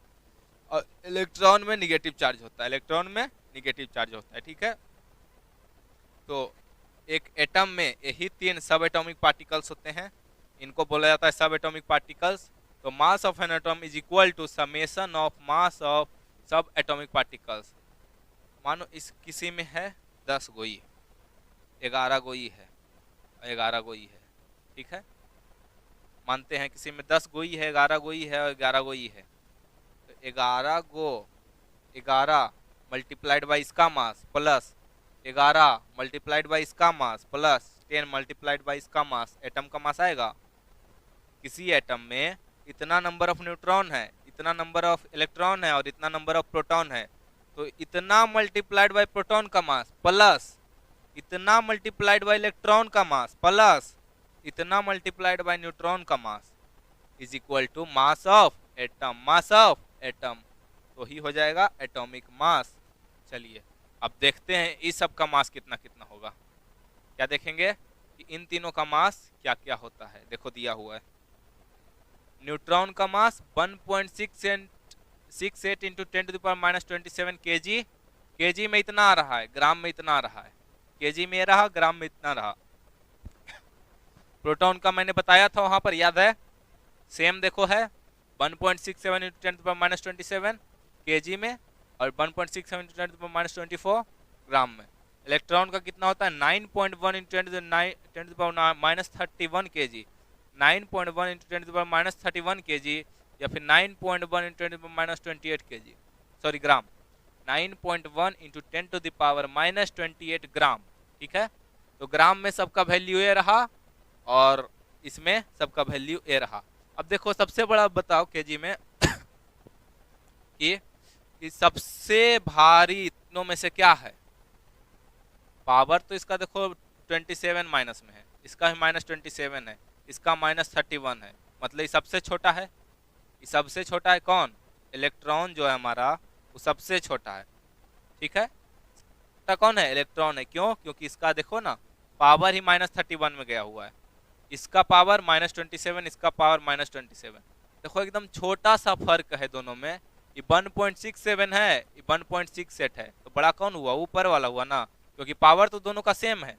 और इलेक्ट्रॉन में निगेटिव चार्ज होता है, इलेक्ट्रॉन में निगेटिव चार्ज होता है। ठीक है, तो एक एटम में यही 3 सब एटॉमिक पार्टिकल्स होते हैं, इनको बोला जाता है सब एटॉमिक पार्टिकल्स। तो mass of an atom is equal to summation of mass of sub atomic particles. मानो इस किसी में है 10 गोई, 11 गोई है, 11 गोई है। ठीक है, मानते हैं किसी में 10 गोई है, 11 गोई है और 11 गोई है। तो 11 मल्टीप्लाइड बाई इसका मास प्लस 11 मल्टीप्लाइड बाई इसका मास प्लस 10 मल्टीप्लाइड बाई इसका मास, एटम का मास आएगा। किसी एटम में इतना नंबर ऑफ न्यूट्रॉन है, इतना नंबर ऑफ इलेक्ट्रॉन है और इतना नंबर ऑफ प्रोटॉन है, तो इतना मल्टीप्लाइड बाई प्रोटॉन का मास प्लस इतना मल्टीप्लाइड बाई इलेक्ट्रॉन का मास प्लस इतना मल्टीप्लाइड बाई न्यूट्रॉन का mass is equal to mass of atom. Mass of atom तो ही हो जाएगा एटॉमिक मास। चलिए अब देखते हैं इस सब का मास कितना कितना होगा। क्या देखेंगे कि इन तीनों का मास क्या क्या होता है। देखो दिया हुआ है, न्यूट्रॉन का मास 1.68 इंटू 10⁻⁻27 kg। kg में इतना आ रहा है, ग्राम में इतना आ रहा है, kg में रहा, ग्राम में इतना रहा। प्रोटॉन का मैंने बताया था वहां पर, याद है, सेम देखो है 1.67 इंटू 10⁻⁻27 kg में और 1.67 इंटू 10⁻⁻24 ग्राम में। इलेक्ट्रॉन का कितना होता है 9.1 इंटू 10⁻31 kg, 9.1 इंटू 10⁻31 kg या फिर 9.1 इंटू 10⁻28 kg, सॉरी ग्राम, 9.1 इंटू 10⁻28 ग्राम। ठीक है, तो ग्राम में सबका वैल्यू ये रहा और इसमें सबका वैल्यू ए रहा। अब देखो सबसे बड़ा बताओ केजी में कि सबसे भारी तीनों में से क्या है। पावर तो इसका देखो 27 माइनस में है, इसका भी -27 है, इसका -31 है, मतलब ये सबसे छोटा है। ये सबसे छोटा है कौन? इलेक्ट्रॉन जो है हमारा वो सबसे छोटा है। ठीक है, छोटा कौन है? इलेक्ट्रॉन है। क्यों? क्योंकि इसका देखो ना पावर ही -31 में गया हुआ है, इसका पावर -27, इसका पावर -27। देखो एकदम छोटा सा फर्क है दोनों में। ये 1.67 है, ये 1.68 है, तो बड़ा कौन हुआ? ऊपर वाला हुआ ना, क्योंकि पावर तो दोनों का सेम है,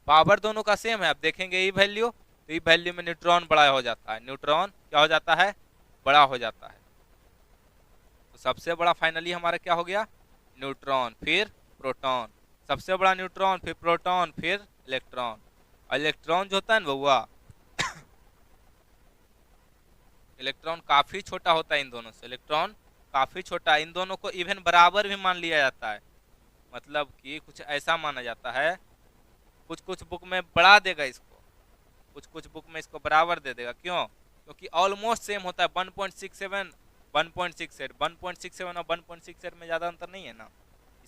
पावर दोनों का सेम है। अब देखेंगे ये वैल्यू, तो ये वैल्यू में न्यूट्रॉन बड़ा हो जाता है, न्यूट्रॉन क्या हो जाता है? बड़ा हो जाता है। तो सबसे बड़ा फाइनली हमारा क्या हो गया? न्यूट्रॉन, फिर प्रोटॉन, सबसे बड़ा न्यूट्रॉन, फिर प्रोटॉन, फिर इलेक्ट्रॉन। और इलेक्ट्रॉन जो होता है ना बउआ, इलेक्ट्रॉन काफी छोटा होता है इन दोनों से, इलेक्ट्रॉन काफी छोटा है। इन दोनों को इवन बराबर भी मान लिया जाता है, मतलब कि कुछ ऐसा माना जाता है, कुछ कुछ बुक में बढ़ा देगा इसको, कुछ कुछ बुक में इसको बराबर दे देगा। क्यों? क्योंकि ऑलमोस्ट सेम होता है। 1.67 1.68 1.67 और 1.68 में ज़्यादा अंतर नहीं है ना,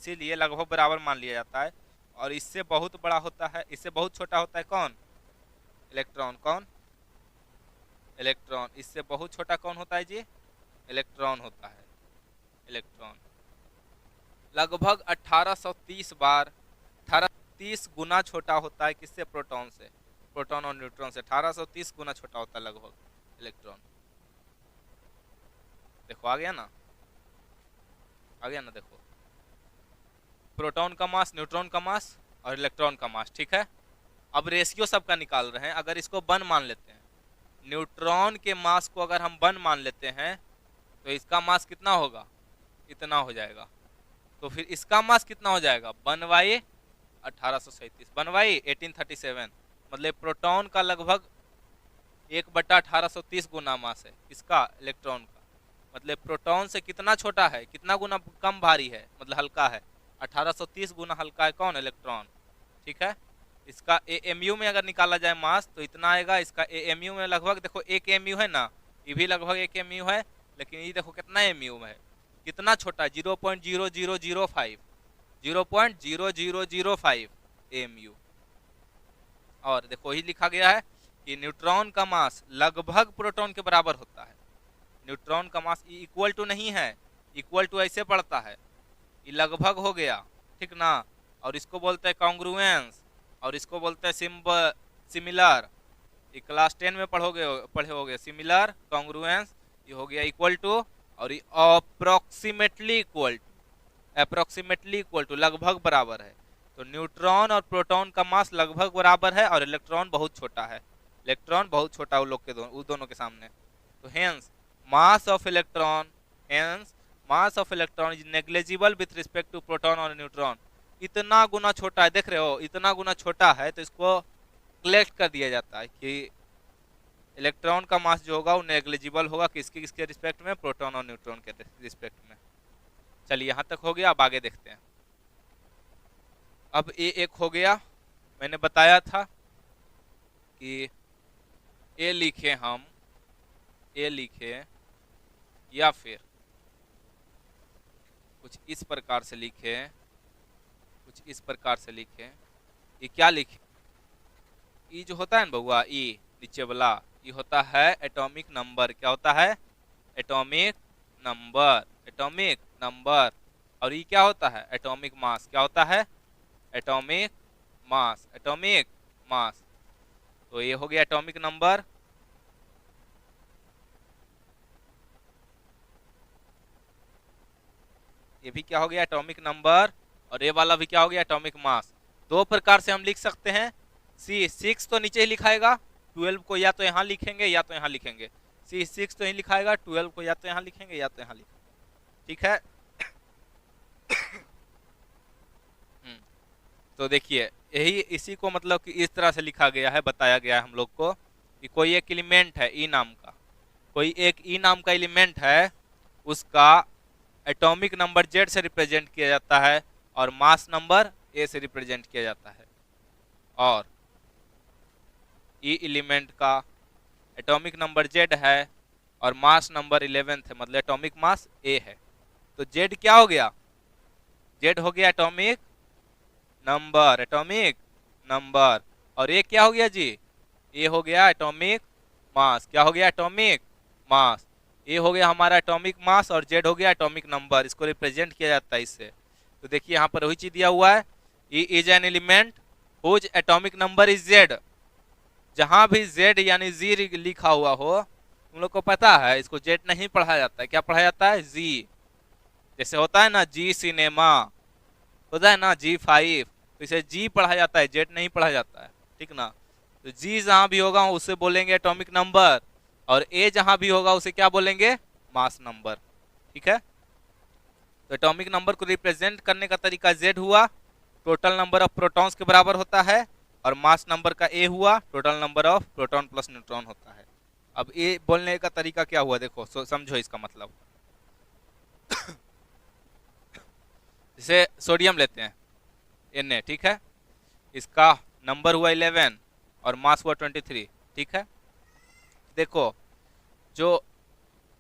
इसीलिए लगभग बराबर मान लिया जाता है। और इससे बहुत बड़ा होता है, इससे बहुत छोटा होता है कौन? इलेक्ट्रॉन। कौन? इलेक्ट्रॉन। इससे बहुत छोटा कौन होता है जी? इलेक्ट्रॉन होता है। इलेक्ट्रॉन लगभग 1830 बार, 1830 गुना छोटा होता है किससे? प्रोटॉन से। प्रोटॉन और न्यूट्रॉन से 1830 गुना छोटा होता है लगभग इलेक्ट्रॉन। देखो आ गया ना, आ गया ना। देखो प्रोटॉन का मास, न्यूट्रॉन का मास और इलेक्ट्रॉन का मास। ठीक है, अब रेशियो सबका निकाल रहे हैं। अगर इसको 1 मान लेते हैं, न्यूट्रॉन के मास को अगर हम 1 मान लेते हैं, तो इसका मास कितना होगा? इतना हो जाएगा। तो फिर इसका मास कितना हो जाएगा? 1/1837, 1/1837, मतलब प्रोटॉन का लगभग 1/1830 गुना मास है, इसका इलेक्ट्रॉन का। मतलब प्रोटॉन से कितना छोटा है, कितना गुना कम भारी है, मतलब हल्का है। 1830 गुना हल्का है कौन? इलेक्ट्रॉन। ठीक है, इसका एएमयू में अगर निकाला जाए मास तो इतना आएगा। इसका एएमयू में लगभग देखो 1 एमयू है ना, ये भी लगभग 1 एमयू है, लेकिन ये देखो कितना एमयू है, कितना छोटा है, 0.0005, 0.0005 एमयू। और देखो ही लिखा गया है कि न्यूट्रॉन का मास लगभग प्रोटॉन के बराबर होता है। न्यूट्रॉन का मास इक्वल टू नहीं है, इक्वल टू ऐसे पड़ता है, ये लगभग हो गया, ठीक ना। और इसको बोलते हैं कॉन्ग्रुएंस, और इसको बोलते हैं सिमिलर। ये क्लास 10 में पढ़े होगे सिमिलर, कॉन्ग्रुएंस, ये हो गया इक्वल टू, और ये अप्रोक्सीमेटली इक्वल टू लगभग बराबर है। तो न्यूट्रॉन और प्रोटॉन का मास लगभग बराबर है, और इलेक्ट्रॉन बहुत छोटा है, इलेक्ट्रॉन बहुत छोटा उन लोग के दोनों के सामने। तो hence mass of electron is negligible with respect to proton और न्यूट्रॉन। इतना गुना छोटा है, देख रहे हो, इतना गुना छोटा है, तो इसको कलेक्ट कर दिया जाता है कि इलेक्ट्रॉन का मास जो होगा वो नेग्लिजिबल होगा किसके किसके रिस्पेक्ट में? प्रोटॉन और न्यूट्रॉन के रिस्पेक्ट में। चलिए यहाँ तक हो गया, अब आगे देखते हैं। अब ए एक हो गया, मैंने बताया था कि ए लिखे हम, ए लिखे या फिर कुछ इस प्रकार से लिखे, कुछ इस प्रकार से लिखे। ये क्या लिखे? ई जो होता है ना बउआ, ई नीचे वाला, ये होता है एटॉमिक नंबर। क्या होता है? Atomic number, atomic number. और ये क्या होता है? Atomic mass. क्या होता है? एटॉमिक मास, एटॉमिक मास। तो ये हो गया एटॉमिक नंबर। ये भी क्या हो गया? Atomic number. और ये वाला भी क्या हो गया? Atomic mass. दो प्रकार से हम लिख सकते हैं। C6 तो नीचे ही लिखाएगा, 12 को या तो यहाँ लिखेंगे या तो यहाँ लिखेंगे। C6 तो यही लिखाएगा, 12 को या तो यहाँ लिखेंगे या तो यहाँ लिखेंगे। ठीक है। तो देखिए यही, इसी को मतलब कि इस तरह से लिखा गया है, बताया गया है हम लोग को कि कोई एक एलिमेंट है ई नाम का, कोई एक ई नाम का एलिमेंट है, उसका एटॉमिक नंबर Z से रिप्रेजेंट किया जाता है और मास नंबर A से रिप्रेजेंट किया जाता है। और ई एलिमेंट का एटॉमिक नंबर जेड है और मास नंबर 11 है, मतलब एटॉमिक मास ए है। तो जेड क्या हो गया? जेड हो गया एटॉमिक नंबर, एटॉमिक नंबर। और ये क्या हो गया जी? ये हो गया एटॉमिक मास। क्या हो गया? Atomic mass. ये हो गया हमारा एटॉमिक मास और जेड हो गया एटॉमिक नंबर। इसको रिप्रेजेंट किया जाता है इससे। तो देखिए यहाँ पर वही चीज दिया हुआ है, E is an element whose atomic number is Z. जहां भी जेड यानी जी लिखा हुआ हो, तुम लोग को पता है इसको जेड नहीं पढ़ा जाता है, क्या पढ़ा जाता है? जी। जैसे होता है ना जी सिनेमा, होता है ना G5, तो इसे जी पढ़ा जाता है, जेड नहीं पढ़ा जाता है, ठीक ना। तो जी जहां भी होगा उसे बोलेंगे एटॉमिक नंबर, और ए जहां भी होगा उसे क्या बोलेंगे? मास नंबर, ठीक है। तो एटॉमिक नंबर को रिप्रेजेंट करने का तरीका जेड हुआ, टोटल नंबर ऑफ प्रोटॉन्स के बराबर होता है, और मास नंबर का ए हुआ, total number of proton plus neutron होता है। अब ए बोलने का तरीका क्या हुआ देखो, समझो इसका मतलब। जैसे सोडियम लेते हैं Na, ठीक है, इसका नंबर हुआ 11 और मास हुआ 23, ठीक है। देखो जो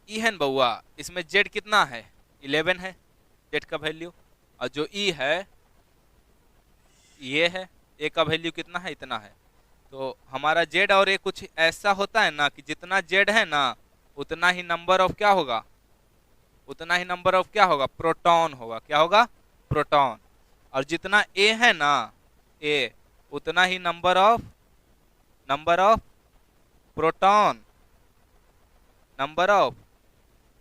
ई है बउआ, इसमें जेड कितना है? 11 है जेड का वैल्यू, और जो ई है ये है, ए का वैल्यू कितना है? इतना है। तो हमारा जेड और ए कुछ ऐसा होता है ना कि जितना जेड है ना उतना ही नंबर ऑफ क्या होगा? उतना ही नंबर ऑफ क्या होगा? प्रोटॉन होगा। क्या होगा? प्रोटॉन। और जितना ए है ना, ए, उतना ही number of proton, number of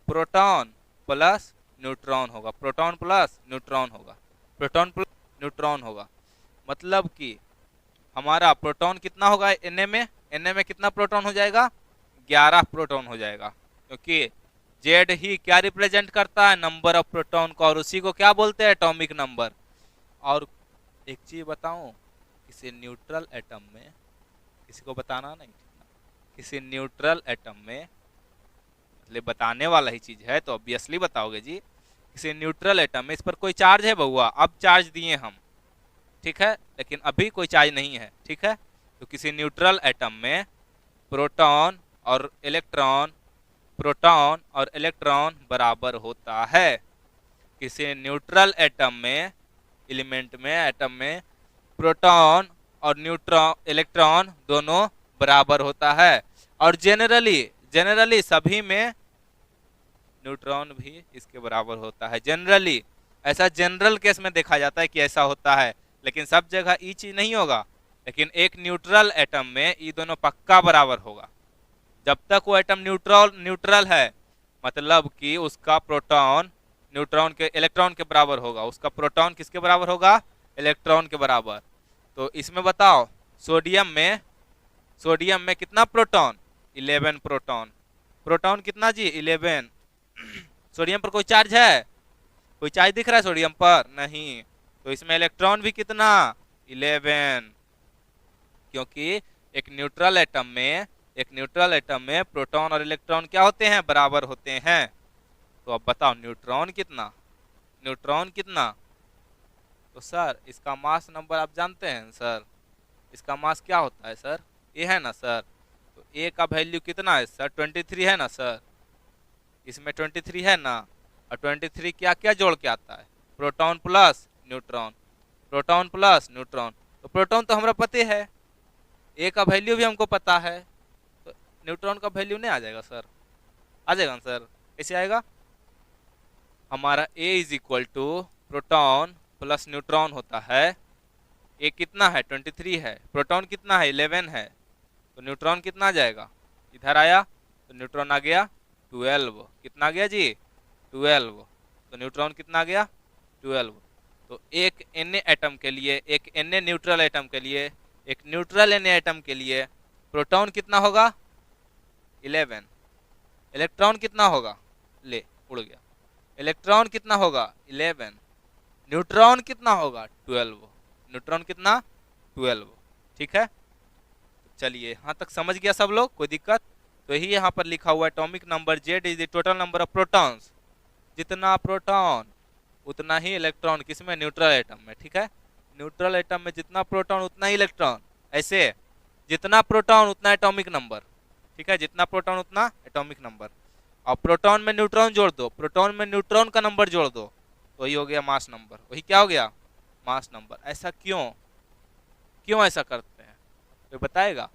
proton plus neutron होगा। प्रोटॉन प्लस न्यूट्रॉन होगा, प्रोटॉन प्लस न्यूट्रॉन होगा। मतलब कि हमारा प्रोटॉन कितना होगा Na में? Na में कितना प्रोटॉन हो जाएगा? 11 प्रोटॉन हो जाएगा, क्योंकि जेड ही क्या रिप्रेजेंट करता है? नंबर ऑफ प्रोटॉन को, और उसी को क्या बोलते हैं? Atomic number. और एक चीज बताऊं, किसी न्यूट्रल एटम में, किसी को बताना नहीं, किसी न्यूट्रल एटम में, मतलब बताने वाला ही चीज है तो ऑब्वियसली बताओगे जी। किसी न्यूट्रल एटम में इस पर कोई चार्ज है बउआ? अब चार्ज दिए हम, ठीक है, लेकिन अभी कोई चार्ज नहीं है, ठीक है। तो किसी न्यूट्रल एटम में प्रोटॉन और इलेक्ट्रॉन, प्रोटॉन और इलेक्ट्रॉन बराबर होता है। किसी न्यूट्रल एटम में, एलिमेंट में, एटम में प्रोटॉन और न्यूट्रॉन, इलेक्ट्रॉन दोनों बराबर होता है। और जनरली सभी में न्यूट्रॉन भी इसके बराबर होता है। जनरली, ऐसा जनरल केस में देखा जाता है कि ऐसा होता है, लेकिन सब जगह ई चीज नहीं होगा। लेकिन एक न्यूट्रल एटम में ई दोनों पक्का बराबर होगा। जब तक वो एटम न्यूट्रल है, मतलब कि उसका प्रोटॉन न्यूट्रॉन के, इलेक्ट्रॉन के बराबर होगा, उसका प्रोटॉन किसके बराबर होगा? इलेक्ट्रॉन के बराबर। तो इसमें बताओ, सोडियम में कितना प्रोटॉन? 11 प्रोटॉन। प्रोटॉन कितना जी? 11। सोडियम पर कोई चार्ज है? कोई चार्ज दिख रहा है सोडियम पर? नहीं। तो इसमें इलेक्ट्रॉन भी कितना? 11। क्योंकि एक न्यूट्रल एटम में प्रोटॉन और इलेक्ट्रॉन क्या होते हैं? बराबर होते हैं। तो अब बताओ न्यूट्रॉन कितना? तो सर इसका मास नंबर आप जानते हैं सर? इसका मास क्या होता है सर? ये है ना सर? तो ए का वैल्यू कितना है सर? 23 है ना सर? इसमें 23 है ना, और 23 क्या क्या जोड़ के आता है? Proton plus neutron, proton plus neutron. तो प्रोटॉन तो हमरा पते है, ए का वैल्यू भी हमको पता है, तो न्यूट्रॉन का वैल्यू नहीं आ जाएगा सर? आ जाएगा ना सर? कैसे आएगा? हमारा A is equal to proton plus neutron होता है। ए कितना है? 23 है। प्रोटॉन कितना है? 11 है। तो न्यूट्रॉन कितना आ जाएगा? इधर आया तो न्यूट्रॉन आ गया 12। कितना आ गया जी? 12। तो न्यूट्रॉन कितना आ गया? 12। तो एक Na एटम के लिए, एक Na न्यूट्रल एटम के लिए, एक न्यूट्रल Na एटम के लिए प्रोटॉन कितना होगा? 11। इलेक्ट्रॉन कितना होगा? ले, उड़ गया। इलेक्ट्रॉन कितना होगा? 11। न्यूट्रॉन कितना होगा? 12। न्यूट्रॉन कितना? 12, ठीक है। चलिए यहाँ तक समझ गया सब लोग? कोई दिक्कत? तो यही यहाँ पर लिखा हुआ atomic number Z is the total number of protons. जितना प्रोटॉन उतना ही इलेक्ट्रॉन, किसमें? न्यूट्रल एटम में, ठीक है। न्यूट्रल एटम में जितना प्रोटॉन उतना ही इलेक्ट्रॉन। ऐसे जितना प्रोटॉन उतना एटॉमिक नंबर, ठीक है, जितना प्रोटॉन उतना एटॉमिक नंबर। और प्रोटॉन में न्यूट्रॉन जोड़ दो, प्रोटॉन में न्यूट्रॉन का नंबर जोड़ दो, तो वही हो गया मास नंबर। वही क्या हो गया, मास नंबर। ऐसा क्यों, क्यों ऐसा करते हैं तो बताएगा।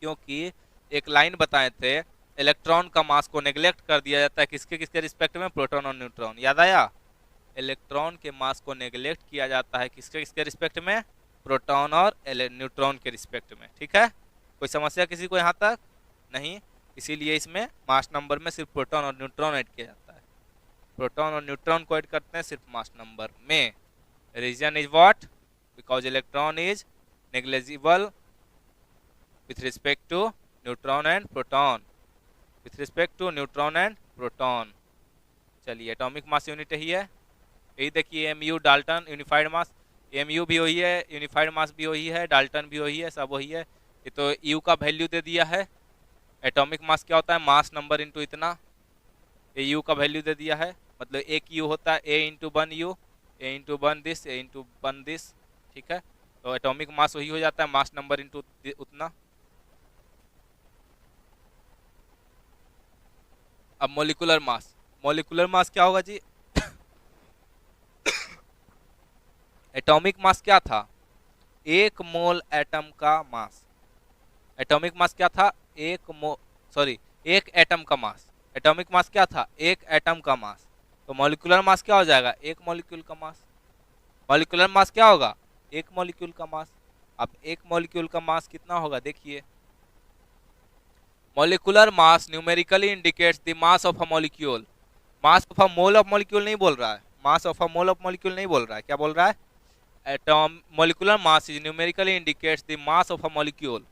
क्योंकि एक लाइन बताए थे, इलेक्ट्रॉन का मास को नेग्लेक्ट कर दिया जाता है किसके किसके रिस्पेक्ट में, प्रोटॉन और न्यूट्रॉन। याद आया, इलेक्ट्रॉन के मास को नेग्लेक्ट किया जाता है किसके किसके रिस्पेक्ट में, प्रोटॉन और न्यूट्रॉन के रिस्पेक्ट में। ठीक है, कोई समस्या किसी को यहाँ तक नहीं। इसीलिए इसमें मास नंबर में सिर्फ प्रोटॉन और न्यूट्रॉन ऐड किया जाता है, प्रोटॉन और न्यूट्रॉन को ऐड करते हैं सिर्फ मास नंबर में। Reason is what, because electron is negligible with respect to neutron and proton, with respect to neutron and proton। चलिए एटॉमिक मास यूनिट यही है, यही देखिए mu डाल्टन यूनिफाइड मास, mu भी वही है, यूनिफाइड मास भी वही है, डाल्टन भी वही है, सब वही है। ये तो u का वैल्यू दे दिया है, एटॉमिक मास क्या होता है, मास नंबर इंटू इतना, ये u का वैल्यू दे दिया है, मतलब एक u होता है a into one u, a into one this, a into one this. ठीक है, तो एटॉमिक मास वही हो जाता है, मास नंबर इंटू उतना। अब मोलिकुलर मास, मोलिकुलर मास क्या होगा जी एटॉमिक मास क्या था, एक मोल एटम का मास। एटॉमिक मास क्या था, एक एटम का मास। एटॉमिक मास क्या था, एक एटम का मास। तो मोलिकुलर मास क्या हो जाएगा, एक मॉलिक्यूल का मास। मॉलिकुलर मास क्या होगा, एक मॉलिक्यूल का मास। अब एक मॉलिक्यूल का मास कितना होगा देखिए, molecular mass numerically indicates the mass of a molecule. Mass of a mole of molecule नहीं बोल रहा है, mass of a mole of molecule नहीं बोल रहा है, क्या बोल रहा है, atom molecular mass is numerically indicates the mass of a molecule,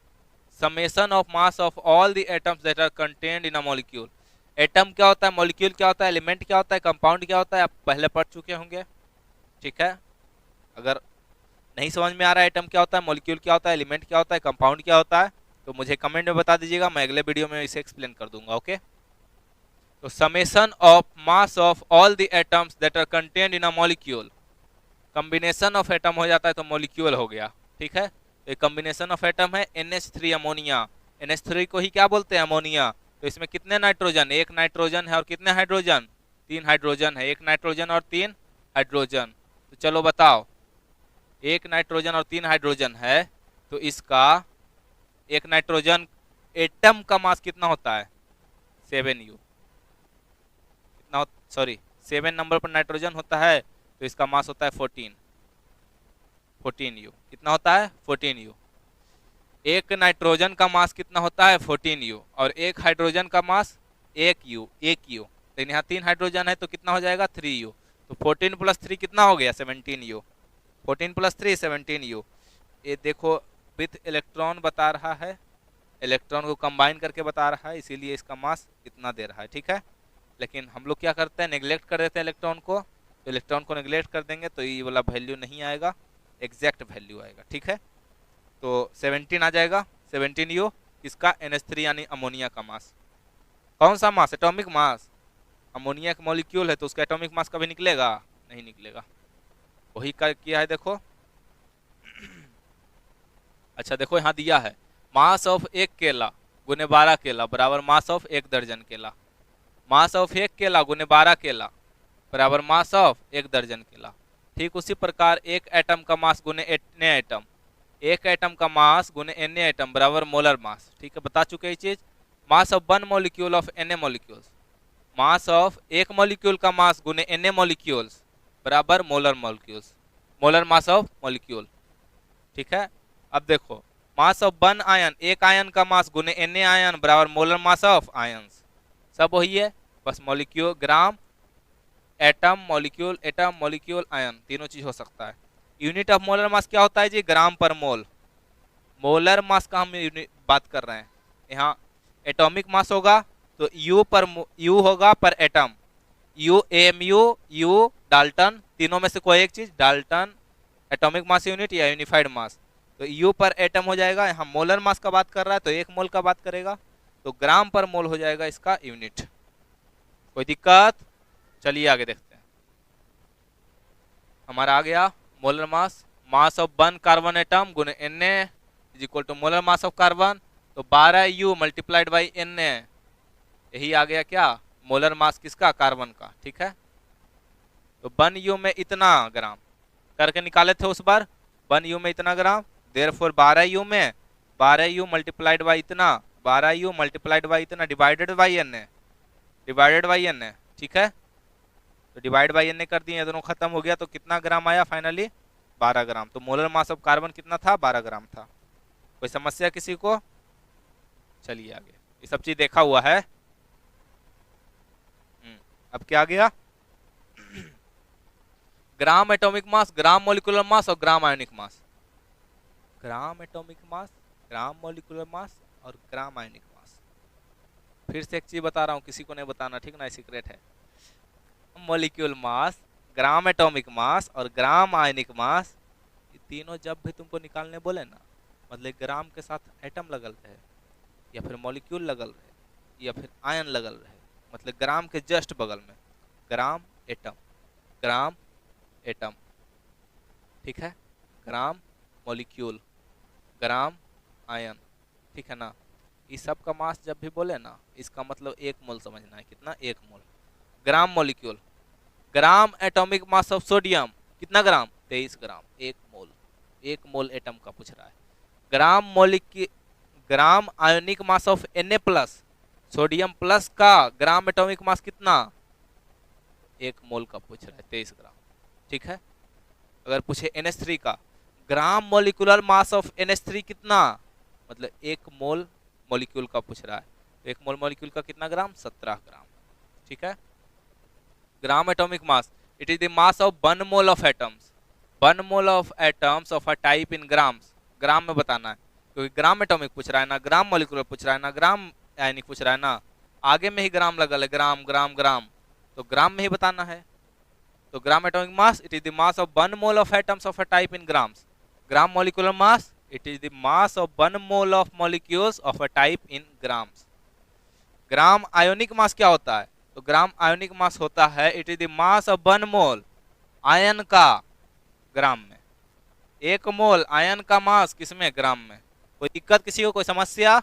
summation of mass of all the atoms that are contained in a molecule. Atom क्या होता है, मॉलिक्यूल क्या होता है, एलिमेंट क्या होता है, कंपाउंड क्या होता है, आप पहले पढ़ चुके होंगे। ठीक है, अगर नहीं समझ में आ रहा है एटम क्या होता है, मॉलिक्यूल क्या होता है, एलिमेंट क्या होता है, कंपाउंड क्या होता है, तो मुझे कमेंट में बता दीजिएगा, मैं अगले वीडियो में इसे एक्सप्लेन कर दूंगा। ओके, तो summation of mass of all the atoms that are contained in a molecule, combination of atom हो जाता है तो मॉलिक्यूल हो गया। ठीक है, तो ये कॉम्बिनेशन ऑफ एटम है NH3 अमोनिया, NH3 को ही क्या बोलते हैं, अमोनिया। तो इसमें कितने नाइट्रोजन, एक नाइट्रोजन है और कितने हाइड्रोजन, तीन हाइड्रोजन है, एक नाइट्रोजन और तीन हाइड्रोजन। तो चलो बताओ, एक नाइट्रोजन और तीन हाइड्रोजन है, तो इसका एक नाइट्रोजन एटम का मास कितना होता है, 7u, कितना, सॉरी 7 नंबर पर नाइट्रोजन होता है, तो इसका मास होता है 14u। कितना होता है, 14u। एक नाइट्रोजन का मास कितना होता है, 14u, और एक हाइड्रोजन का मास 1u, लेकिन यहाँ तीन हाइड्रोजन है तो कितना हो जाएगा, 3u। तो 14 + 3 कितना हो गया, 17u। 14 + 3 17u। ये देखो विथ इलेक्ट्रॉन बता रहा है, इलेक्ट्रॉन को कंबाइन करके बता रहा है, इसीलिए इसका मास इतना दे रहा है। ठीक है, लेकिन हम लोग क्या करते हैं, नेग्लेक्ट कर देते हैं इलेक्ट्रॉन को, तो इलेक्ट्रॉन को नेग्लेक्ट कर देंगे तो ये वाला वैल्यू नहीं आएगा, एग्जैक्ट वैल्यू आएगा। ठीक है, तो 17 आ जाएगा, 17u इसका NH3 यानी अमोनिया का मास। कौन सा मास, एटॉमिक मास। अमोनिया का मॉलिक्यूल है तो उसका एटॉमिक मास कभी निकलेगा, नहीं निकलेगा, वही किया है देखो। अच्छा देखो यहाँ दिया है, मास ऑफ एक केला गुने 12 केला बराबर मास ऑफ 1 दर्जन केला। मास ऑफ एक केला गुने 12 केला बराबर मास ऑफ 1 दर्जन केला। ठीक उसी प्रकार एक एटम का मास गुने एन एटम, एक एटम का मास गुने एन एटम बराबर मोलर मास। ठीक है, बता चुके ये चीज। Mass of 1 molecule of N molecules, mass of एक मॉलिक्यूल का मास गुने एन मॉलिक्यूल्स बराबर molar molecules, molar mass of molecule. ठीक है, अब देखो मास ऑफ 1 आयन, एक आयन का मास गुने एन आयन बराबर मोलर मास ऑफ आयंस, सब वही है, बस molecule gram, atom molecule ion तीनों चीज हो सकता है। यूनिट ऑफ मोलर मास क्या होता है जी, ग्राम पर मोल। मोलर मास का हम बात कर रहे हैं, यहाँ एटॉमिक मास होगा तो U होगा पर atom, U AMU, U Dalton, तीनों में से कोई एक चीज, डाल्टन एटॉमिक मास यूनिट या यूनिफाइड मास, तो U पर एटम हो जाएगा। यहाँ मोलर मास का बात कर रहा है तो 1 मोल का बात करेगा, तो ग्राम पर मोल हो जाएगा इसका यूनिट। कोई दिक्कत, चलिए आगे देखते हैं। हमारा आ गया molar mass, mass of 1 carbon atom गुने Na is equal to molar mass of carbon, तो 12U मल्टीप्लाइड बाई N, यही आ गया क्या, मोलर मास किसका, कार्बन का। ठीक है, तो 1U में इतना ग्राम करके निकाले थे उस बार, 1U में इतना ग्राम, देयरफॉर 12U में 12U मल्टीप्लाइड बाई इतना, 12U मल्टीप्लाइड बाई इतना divided by N, divided by N। ठीक है, तो डिवाइड बाई N कर दिए, दोनों खत्म हो गया, तो कितना ग्राम आया फाइनली, 12 ग्राम। तो मोलर मास ऑफ कार्बन कितना था, 12 ग्राम था। कोई समस्या किसी को? चलिए आगे, ये सब चीज देखा हुआ है। अब क्या आ गया, ग्राम atomic mass, gram molecular mass और gram ionic mass. Gram atomic mass, gram molecular mass और ग्राम आयोनिक मास। फिर से एक चीज बता रहा हूँ, किसी को नहीं बताना, ठीक ना, सीक्रेट है। मोलिक्यूल मास, ग्राम एटॉमिक मास और ग्राम आयनिक मास, ये तीनों जब भी तुमको निकालने बोले ना, मतलब ग्राम के साथ एटम लगल रहे या फिर मॉलिक्यूल लगल रहे या फिर आयन लगल रहे, मतलब ग्राम के जस्ट बगल में ग्राम एटम, ग्राम एटम, ठीक है, ग्राम मॉलिक्यूल, ग्राम आयन, ठीक है ना, इस सब का मास जब भी बोले ना, इसका मतलब 1 मोल समझना है। कितना, 1 mole. Gram molecule, gram atomic mass of sodium कितना ग्राम, 23 ग्राम, 1 मोल, 1 मोल एटम का पूछ रहा है। ग्राम molecule, gram ionic mass of Na plus, sodium plus का ग्राम एटॉमिक मास कितना, 1 मोल का पूछ रहा है, 23 ग्राम। ठीक है, अगर पूछे NH3 का ग्राम मोलिकुलर मास ऑफ NH3 कितना, मतलब 1 मोल मॉलिक्यूल का पूछ रहा है, तो 1 मोल मॉलिक्यूल का कितना ग्राम, 17 ग्राम। ठीक है, gram atomic mass, it is the mass of 1 mole of atoms, 1 mole of atoms of a type in grams, gram में बताना है, क्योंकि ग्राम एटॉमिक पूछ रहा है ना, ग्राम मॉलिक्यूलर पूछ रहा है ना, ग्राम आयनिक पूछ रहा है ना, आगे में ही ग्राम लगल है, ग्राम ग्राम ग्राम, तो ग्राम में ही बताना है। तो gram atomic mass, it is the mass of 1 mole of atoms of a type in grams. Gram molecular mass, it is the mass of 1 mole of molecules of a type in grams. Gram ionic mass क्या होता है, तो gram ionic mass होता है, it is the mass of 1 mole ion का gram में, 1 mole ion का मास किसमें, ग्राम में। कोई दिक्कत किसी को, कोई समस्या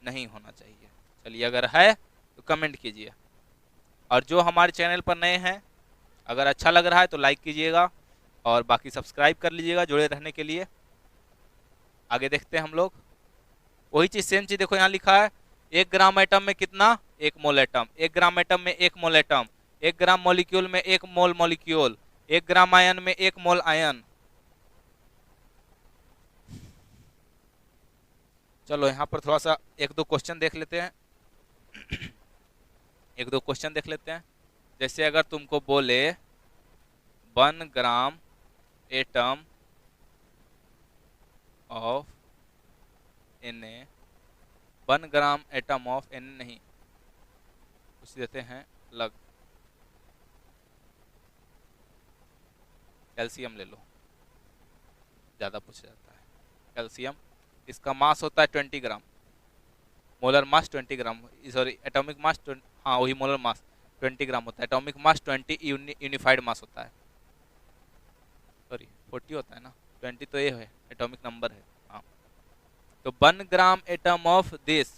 नहीं होना चाहिए। चलिए, अगर है तो कमेंट कीजिए, और जो हमारे चैनल पर नए हैं, अगर अच्छा लग रहा है तो लाइक कीजिएगा, और बाकी सब्सक्राइब कर लीजिएगा जुड़े रहने के लिए। आगे देखते हैं हम लोग, वही चीज, सेम चीज देखो यहाँ लिखा है, 1 ग्राम एटम में कितना, 1 मोल एटम, 1 ग्राम एटम में 1 मोल एटम, 1 ग्राम मॉलिक्यूल में 1 मोल मॉलिक्यूल, 1 ग्राम आयन में 1 मोल आयन। चलो यहाँ पर थोड़ा सा 1-2 क्वेश्चन देख लेते हैं, 1-2 क्वेश्चन देख लेते हैं। जैसे अगर तुमको बोले 1 gram atom of Na, 1 gram atom of Na नहीं, कुछ देते हैं अलग, कैल्शियम ले लो, ज़्यादा पूछा जाता है कैल्शियम, इसका मास होता है 20 ग्राम, मोलर मास 20 ग्राम, सॉरी एटॉमिक मास, हाँ वही मोलर मास 20 ग्राम होता है, एटॉमिक मास 20, यूनिफाइड मास होता है, सॉरी 40 होता है ना, 20 तो ये है एटॉमिक नंबर है, हाँ। तो 1 gram atom of this,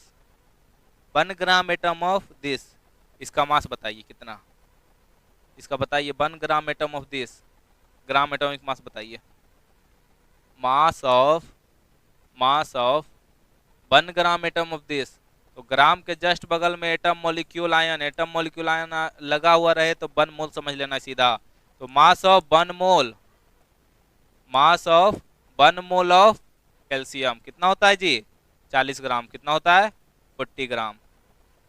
1 gram atom of this, इसका मास बताइए कितना, इसका बताइए, 1 gram atom of this, gram atomic mass बताइए, mass of 1 gram atom of this, तो ग्राम के जस्ट बगल में atom molecule ion, atom molecule ion लगा हुआ रहे तो 1 मोल समझ लेना सीधा। तो mass of 1 mole, mass of 1 mole of calcium कितना होता है जी, 40 ग्राम, कितना होता है, 40 ग्राम।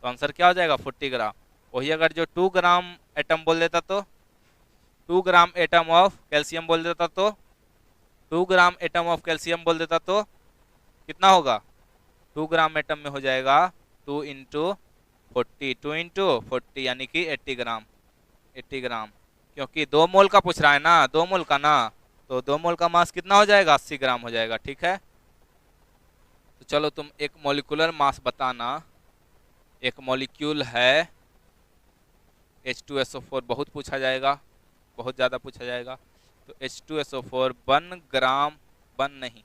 तो आंसर क्या हो जाएगा, 40 ग्राम। वही अगर जो 2 ग्राम एटम बोल देता तो, 2 ग्राम एटम ऑफ कैल्शियम बोल देता तो, 2 ग्राम एटम ऑफ कैल्शियम बोल देता तो कितना होगा, 2 ग्राम एटम में हो जाएगा 2 इंटू 40, 2 इंटू 40 यानी कि 80 ग्राम, 80 ग्राम, क्योंकि 2 मोल का पूछ रहा है ना, 2 मोल का ना, तो 2 मोल का मास कितना हो जाएगा, 80 ग्राम हो जाएगा। ठीक है, तो चलो तुम एक मॉलिक्यूलर मास बताना। एक मॉलिक्यूल है H2SO4, बहुत पूछा जाएगा, बहुत ज़्यादा पूछा जाएगा। तो H2SO4 1 ग्राम, 1 नहीं,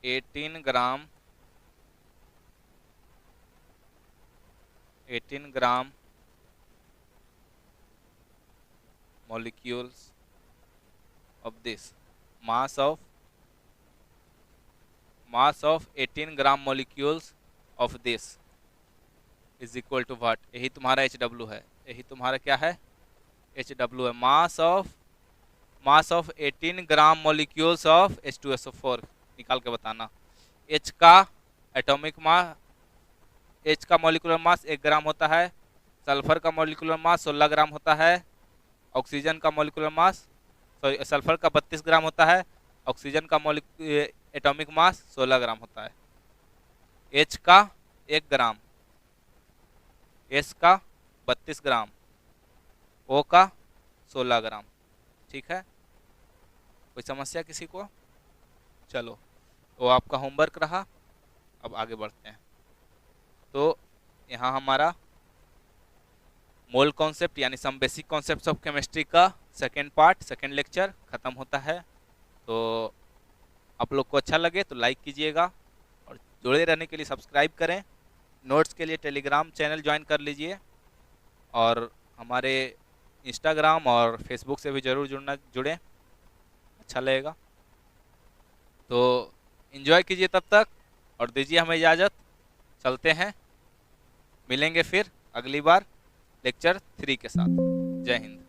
18 ग्राम molecules of this mass of 18 gram molecules of this is equal to what? यही तुम्हारा HW है, यही तुम्हारा क्या है? HW है। Mass of 18 gram molecules of H2SO4 निकाल के बताना। H का एटॉमिक मास, H का मॉलिक्यूलर मास 1 ग्राम होता है, सल्फर का मॉलिक्यूलर मास 16 ग्राम होता है, ऑक्सीजन का मॉलिक्यूलर मास, सॉरी सल्फर का 32 ग्राम होता है, ऑक्सीजन का एटॉमिक मास 16 ग्राम होता है। H का 1 ग्राम, S का 32 ग्राम, O का 16 ग्राम। ठीक है, कोई समस्या किसी को? चलो, तो आपका होमवर्क रहा। अब आगे बढ़ते हैं। तो यहाँ हमारा मोल कॉन्सेप्ट यानी some basic concepts of chemistry का सेकेंड पार्ट, सेकेंड लेक्चर खत्म होता है। तो आप लोग को अच्छा लगे तो लाइक कीजिएगा और जुड़े रहने के लिए सब्सक्राइब करें। नोट्स के लिए टेलीग्राम चैनल ज्वाइन कर लीजिए और हमारे इंस्टाग्राम और फेसबुक से भी ज़रूर जुड़ें, अच्छा लगेगा। तो एंजॉय कीजिए तब तक और दीजिए हमें इजाज़त। चलते हैं, मिलेंगे फिर अगली बार लेक्चर 3 के साथ। जय हिंद।